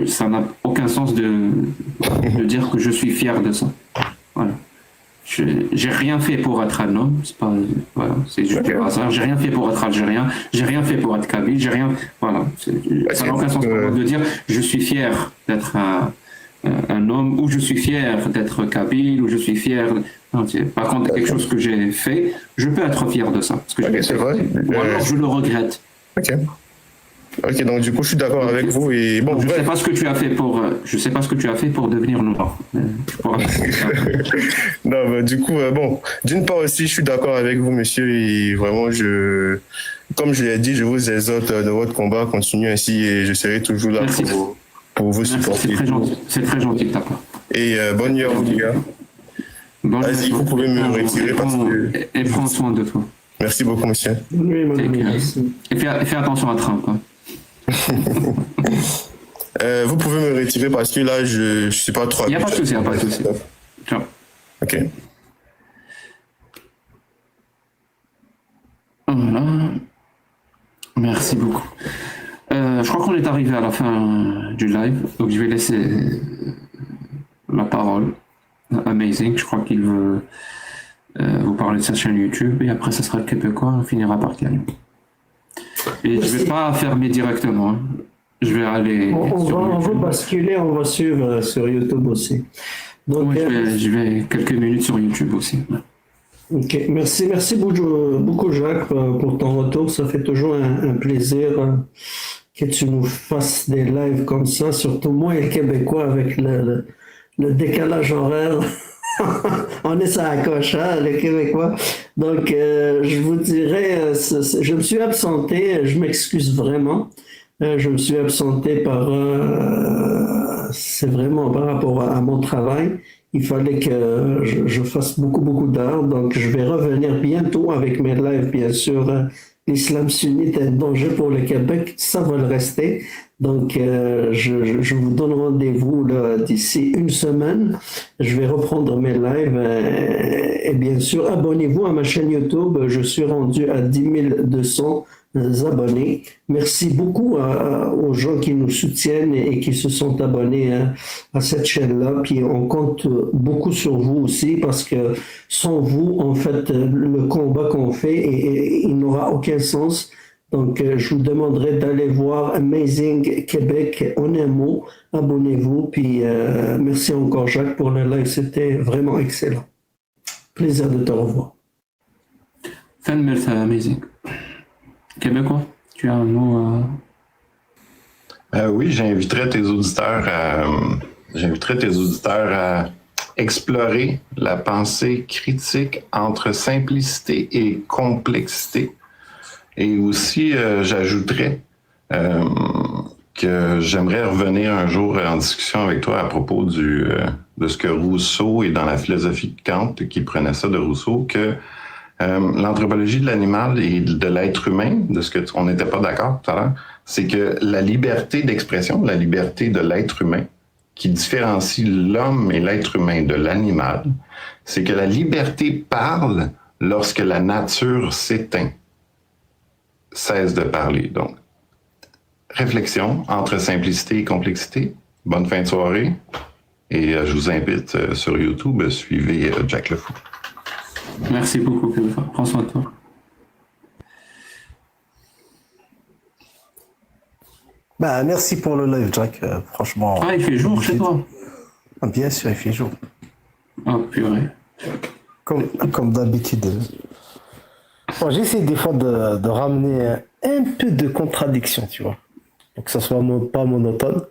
ça n'a aucun sens de dire que je suis fier de ça. Voilà. J'ai rien fait pour être un homme, c'est pas, voilà, c'est juste du hasard. J'ai rien fait pour être algérien, j'ai rien fait pour être kabyle, j'ai rien, voilà. Ça n'a aucun sens pour moi de dire je suis fier d'être un homme, ou je suis fier d'être kabyle, ou je suis fier. Non, par contre, quelque chose que j'ai fait, je peux être fier de ça. Parce que c'est vrai. Ou alors je le regrette. Ok, donc du coup, je suis d'accord avec vous. Et bon, je sais pas ce que tu as fait pour devenir noir. Non, bah, du coup, bon, d'une part aussi, je suis d'accord avec vous, monsieur, et vraiment, comme je l'ai dit, je vous exhorte de votre combat, continuez ainsi, et je serai toujours là pour vous supporter. C'est très gentil de ta part. Et bonne nuit à vous, les gars. Vas-y, vous pouvez me retirer parce que. Et prends soin de toi. Merci beaucoup, monsieur. Oui, merci. Et fais attention à train, quoi. Vous pouvez me retirer parce que là, je suis pas trop. Il n'y a pas de souci, Ciao. Ok. Voilà. Merci beaucoup. Je crois qu'on est arrivé à la fin du live, donc je vais laisser la parole à Amazing. Je crois qu'il veut vous parler de sa chaîne YouTube, et après ça sera le Québécois, on finira par Canyon. Et je vais pas fermer directement. Hein. Je vais aller. On va basculer, on va suivre sur YouTube aussi. Donc, oui, je vais quelques minutes sur YouTube aussi. Ok, merci beaucoup Jacques pour ton retour. Ça fait toujours un plaisir que tu nous fasses des lives comme ça, surtout moi et les Québécois avec le décalage horaire. On est sur la coche, hein, les Québécois. Donc, je vous dirais, je me suis absenté, je m'excuse vraiment. Je me suis absenté c'est vraiment par rapport à mon travail il fallait que je fasse beaucoup d'heures. Donc, je vais revenir bientôt avec mes lives, bien sûr. L'islam sunnite est un danger pour le Québec, ça va le rester. Donc, je vous donne rendez-vous là, d'ici une semaine. Je vais reprendre mes lives. Et bien sûr, abonnez-vous à ma chaîne YouTube. Je suis rendu à 10 200 abonnés. Merci beaucoup aux gens qui nous soutiennent et qui se sont abonnés à cette chaîne-là. Puis on compte beaucoup sur vous aussi parce que sans vous, en fait, le combat qu'on fait, il n'aura aucun sens. Donc, je vous demanderai d'aller voir Amazing Québec en un mot. Abonnez-vous. Puis merci encore, Jacques, pour le live. C'était vraiment excellent. Plaisir de te revoir. Merci, Amazing. Québécois, tu as un mot Oui, j'inviterais tes auditeurs à explorer la pensée critique entre simplicité et complexité. Et aussi, j'ajouterais que j'aimerais revenir un jour en discussion avec toi à propos de ce que Rousseau, et dans la philosophie de Kant, qui prenait ça de Rousseau, que l'anthropologie de l'animal et de l'être humain, de ce que on n'était pas d'accord tout à l'heure, c'est que la liberté d'expression, la liberté de l'être humain, qui différencie l'homme et l'être humain de l'animal, c'est que la liberté parle lorsque la nature s'éteint, cesse de parler. Donc, réflexion entre simplicité et complexité. Bonne fin de soirée. Et je vous invite sur YouTube, suivez Jack Le Fou. Merci beaucoup, Québécois. Prends soin de toi. Bah, merci pour le live, Jack. Franchement. Ah, il fait jour chez toi? Bien sûr, il fait jour. Oh, purée. Comme d'habitude. Bon, j'essaie des fois de ramener un peu de contradiction, tu vois. Pour que ça soit pas monotone.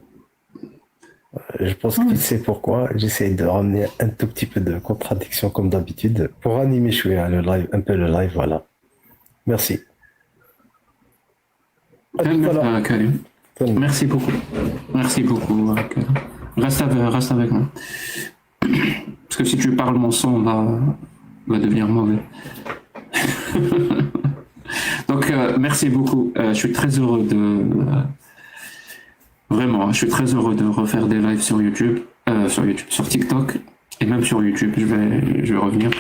Je pense que tu sais pourquoi. J'essaie de ramener un tout petit peu de contradiction comme d'habitude pour animer le live, un peu le live, voilà. Merci. Karim. Merci beaucoup. Merci beaucoup, Karim. Reste avec moi. Parce que si tu parles, mon son va devenir mauvais. Donc, merci beaucoup. Je suis très heureux vraiment, je suis très heureux de refaire des lives sur YouTube, sur TikTok et même sur YouTube. Je vais revenir.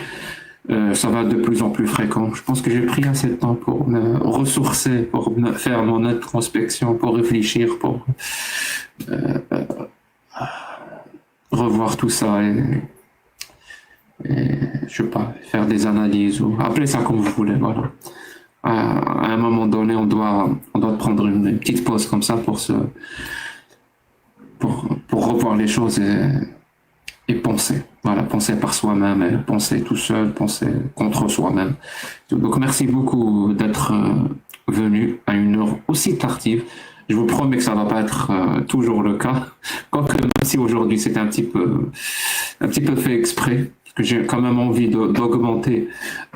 Ça va de plus en plus fréquent. Je pense que j'ai pris assez de temps pour me ressourcer, pour faire mon introspection, pour réfléchir, pour revoir tout ça et je sais pas, faire des analyses ou appelez ça comme vous voulez. Voilà. À un moment donné, on doit prendre une petite pause comme ça pour revoir les choses et penser. Voilà, penser par soi-même, et penser tout seul, penser contre soi-même. Donc merci beaucoup d'être venu à une heure aussi tardive. Je vous promets que ça va pas être toujours le cas. Quoique même si aujourd'hui c'était un petit peu fait exprès, parce que j'ai quand même envie d'augmenter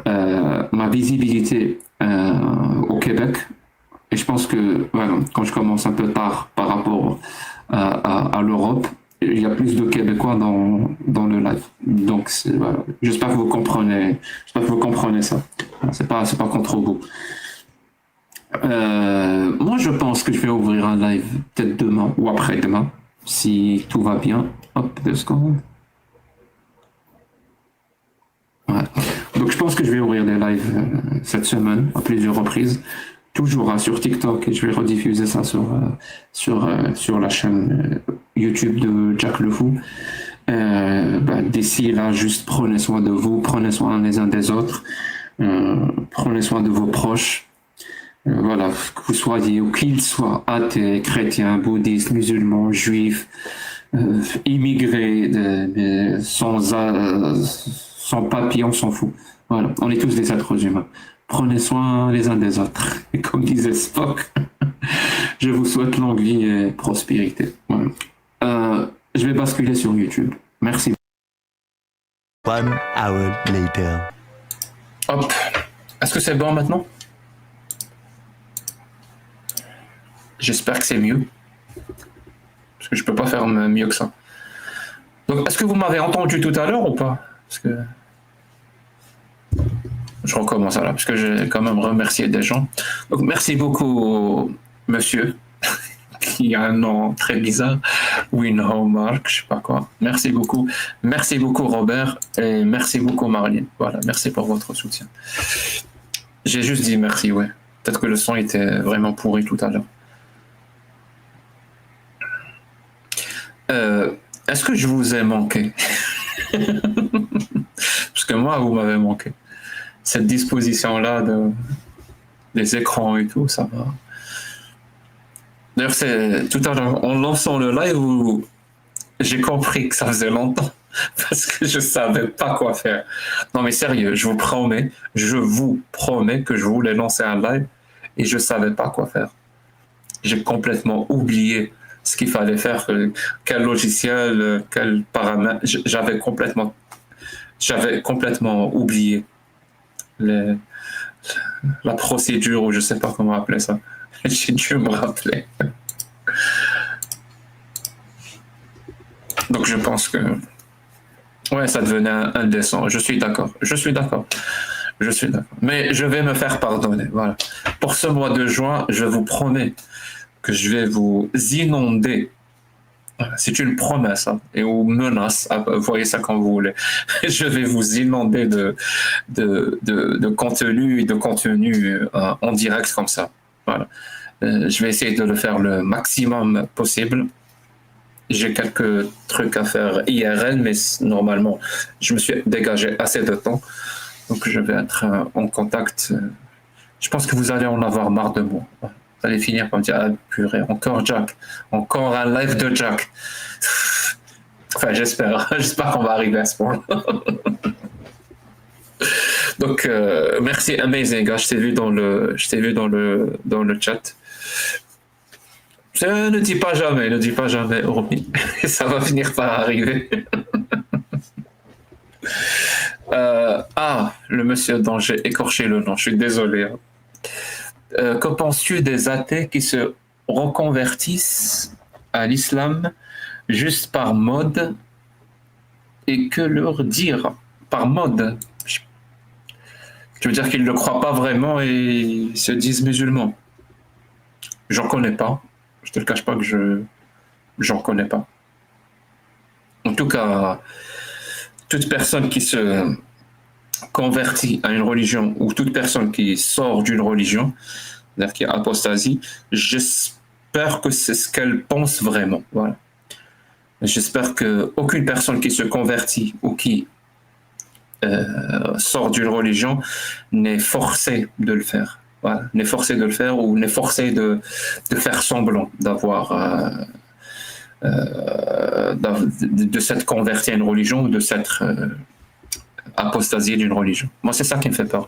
ma visibilité au Québec. Et je pense que voilà, quand je commence un peu tard par rapport à l'Europe, il y a plus de Québécois dans le live. Donc voilà. J'espère que vous comprenez ça. C'est pas contre vous. Moi, je pense que je vais ouvrir un live peut-être demain ou après-demain, si tout va bien. Hop, 2 secondes. Ouais. Donc, je pense que je vais ouvrir des lives cette semaine à plusieurs reprises, toujours sur TikTok, et je vais rediffuser ça sur la chaîne YouTube de Jack Le Fou. D'ici là, juste prenez soin de vous, prenez soin les uns des autres, prenez soin de vos proches. Voilà, que vous soyez, ou qu'ils soient athées, chrétiens, bouddhistes, musulmans, juifs, immigrés, sans papier, on s'en fout. Voilà, on est tous des êtres humains. Prenez soin les uns des autres. Et comme disait Spock, je vous souhaite longue vie et prospérité. Voilà. Je vais basculer sur YouTube. Merci. 1 hour later. Hop. Est-ce que c'est bon maintenant? J'espère que c'est mieux. Parce que je peux pas faire mieux que ça. Donc, est-ce que vous m'avez entendu tout à l'heure ou pas? Parce que je recommence alors, parce que j'ai quand même remercié des gens. Donc, merci beaucoup, monsieur, qui a un nom très bizarre, Winhomark, je sais pas quoi. Merci beaucoup. Merci beaucoup, Robert, et merci beaucoup, Marlene. Voilà, merci pour votre soutien. J'ai juste dit merci, ouais. Peut-être que le son était vraiment pourri tout à l'heure. Est-ce que je vous ai manqué? Parce que moi, vous m'avez manqué. Cette disposition-là des écrans et tout, ça va. D'ailleurs, c'est tout à l'heure, en lançant le live, où j'ai compris que ça faisait longtemps parce que je savais pas quoi faire. Non, mais sérieux, je vous promets que je voulais lancer un live et je savais pas quoi faire. J'ai complètement oublié ce qu'il fallait faire, quel logiciel, quel paramètre. J'avais complètement oublié la procédure, ou je sais pas comment appeler ça. J'ai dû me rappeler. Donc je pense que ouais, ça devenait indécent. Je suis d'accord. Mais je vais me faire pardonner. Voilà. Pour ce mois de juin, je vous promets que je vais vous inonder. C'est une promesse, hein, et ou menace. Voyez ça quand vous voulez. Je vais vous inonder de contenu et de contenu en direct comme ça. Voilà. Je vais essayer de le faire le maximum possible. J'ai quelques trucs à faire IRL, mais normalement, je me suis dégagé assez de temps. Donc, je vais être en contact. Je pense que vous allez en avoir marre de moi. Vous allez finir par me dire, ah, purée, encore Jack. Encore un live de Jack. Enfin, j'espère. J'espère qu'on va arriver à ce point. Donc, merci, amazing. Je t'ai vu dans le chat. Ne dis pas jamais, Romy. Ça va finir par arriver. Le monsieur dont j'ai écorché le nom, je suis désolé. Que penses-tu des athées qui se reconvertissent à l'islam juste par mode, et que leur dire par mode? Tu veux dire qu'ils ne le croient pas vraiment et se disent musulmans? J'en connais pas. Je te le cache pas que j'en connais pas. En tout cas, toute personne qui se convertit à une religion, ou toute personne qui sort d'une religion, c'est-à-dire qui est apostasie, j'espère que c'est ce qu'elle pense vraiment. Voilà. J'espère qu'aucune personne qui se convertit ou qui sort d'une religion n'est forcée de le faire. Voilà. N'est forcé de le faire, ou n'est forcé de faire semblant de s'être converti à une religion, ou de s'être apostasié d'une religion. Moi, c'est ça qui me fait peur.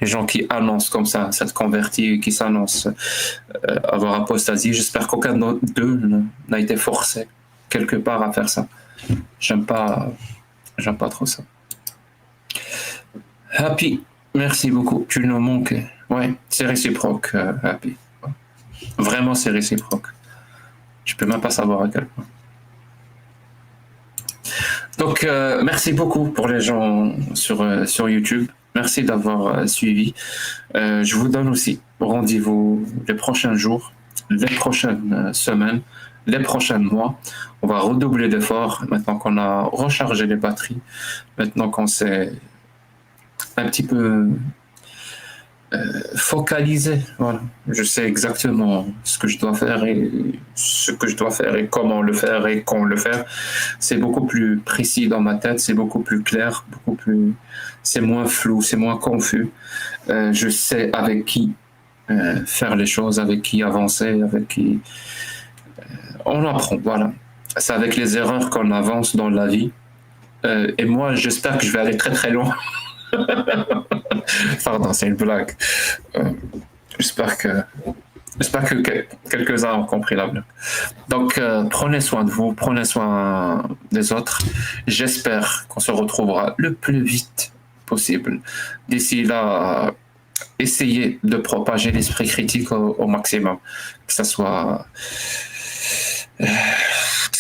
Les gens qui annoncent comme ça, s'être converti, qui s'annoncent avoir apostasié, j'espère qu'aucun d'eux n'a été forcé quelque part à faire ça. J'aime pas trop ça. Happy, merci beaucoup. Tu nous manques. Ouais, c'est réciproque, Happy. Vraiment, c'est réciproque. Je peux même pas savoir à quel point. Donc, merci beaucoup pour les gens sur YouTube. Merci d'avoir suivi. Je vous donne aussi rendez-vous les prochains jours, les prochaines semaines, les prochains mois. On va redoubler d'efforts maintenant qu'on a rechargé les batteries, maintenant qu'on s'est un petit peu focalisé. Voilà. Je sais exactement ce que je dois faire et comment le faire et quand le faire. C'est beaucoup plus précis dans ma tête, c'est beaucoup plus clair, c'est moins flou, c'est moins confus. Je sais avec qui faire les choses, avec qui avancer, avec qui on apprend. Voilà. C'est avec les erreurs qu'on avance dans la vie. Et moi, j'espère que je vais aller très très loin. Pardon, c'est une blague. J'espère que quelques-uns ont compris la blague. Donc, prenez soin de vous, prenez soin des autres. J'espère qu'on se retrouvera le plus vite possible. D'ici là, essayez de propager l'esprit critique au maximum. Que ça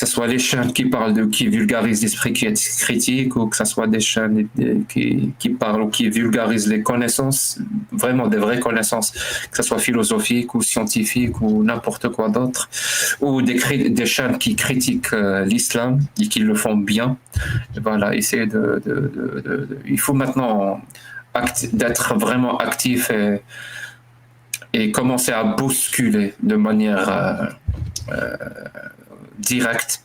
ce soit les chaînes qui vulgarisent l'esprit critique, ou que ce soit des chaînes qui parlent ou qui vulgarisent les connaissances, vraiment des vraies connaissances, que ce soit philosophiques ou scientifiques ou n'importe quoi d'autre, ou des chaînes qui critiquent l'islam et qui le font bien. Et voilà, essayer il faut maintenant d'être vraiment actif et commencer à bousculer de manière directe,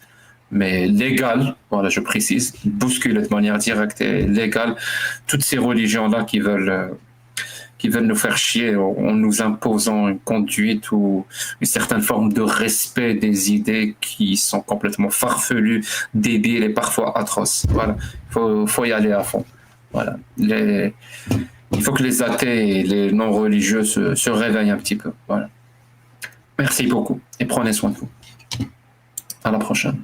mais légale, voilà, je précise, bousculer de manière directe et légale toutes ces religions-là qui veulent nous faire chier en nous imposant une conduite ou une certaine forme de respect des idées qui sont complètement farfelues, débiles et parfois atroces. Voilà, faut y aller à fond. Voilà, il faut que les athées et les non-religieux se réveillent un petit peu. Voilà. Merci beaucoup et prenez soin de vous. À la prochaine.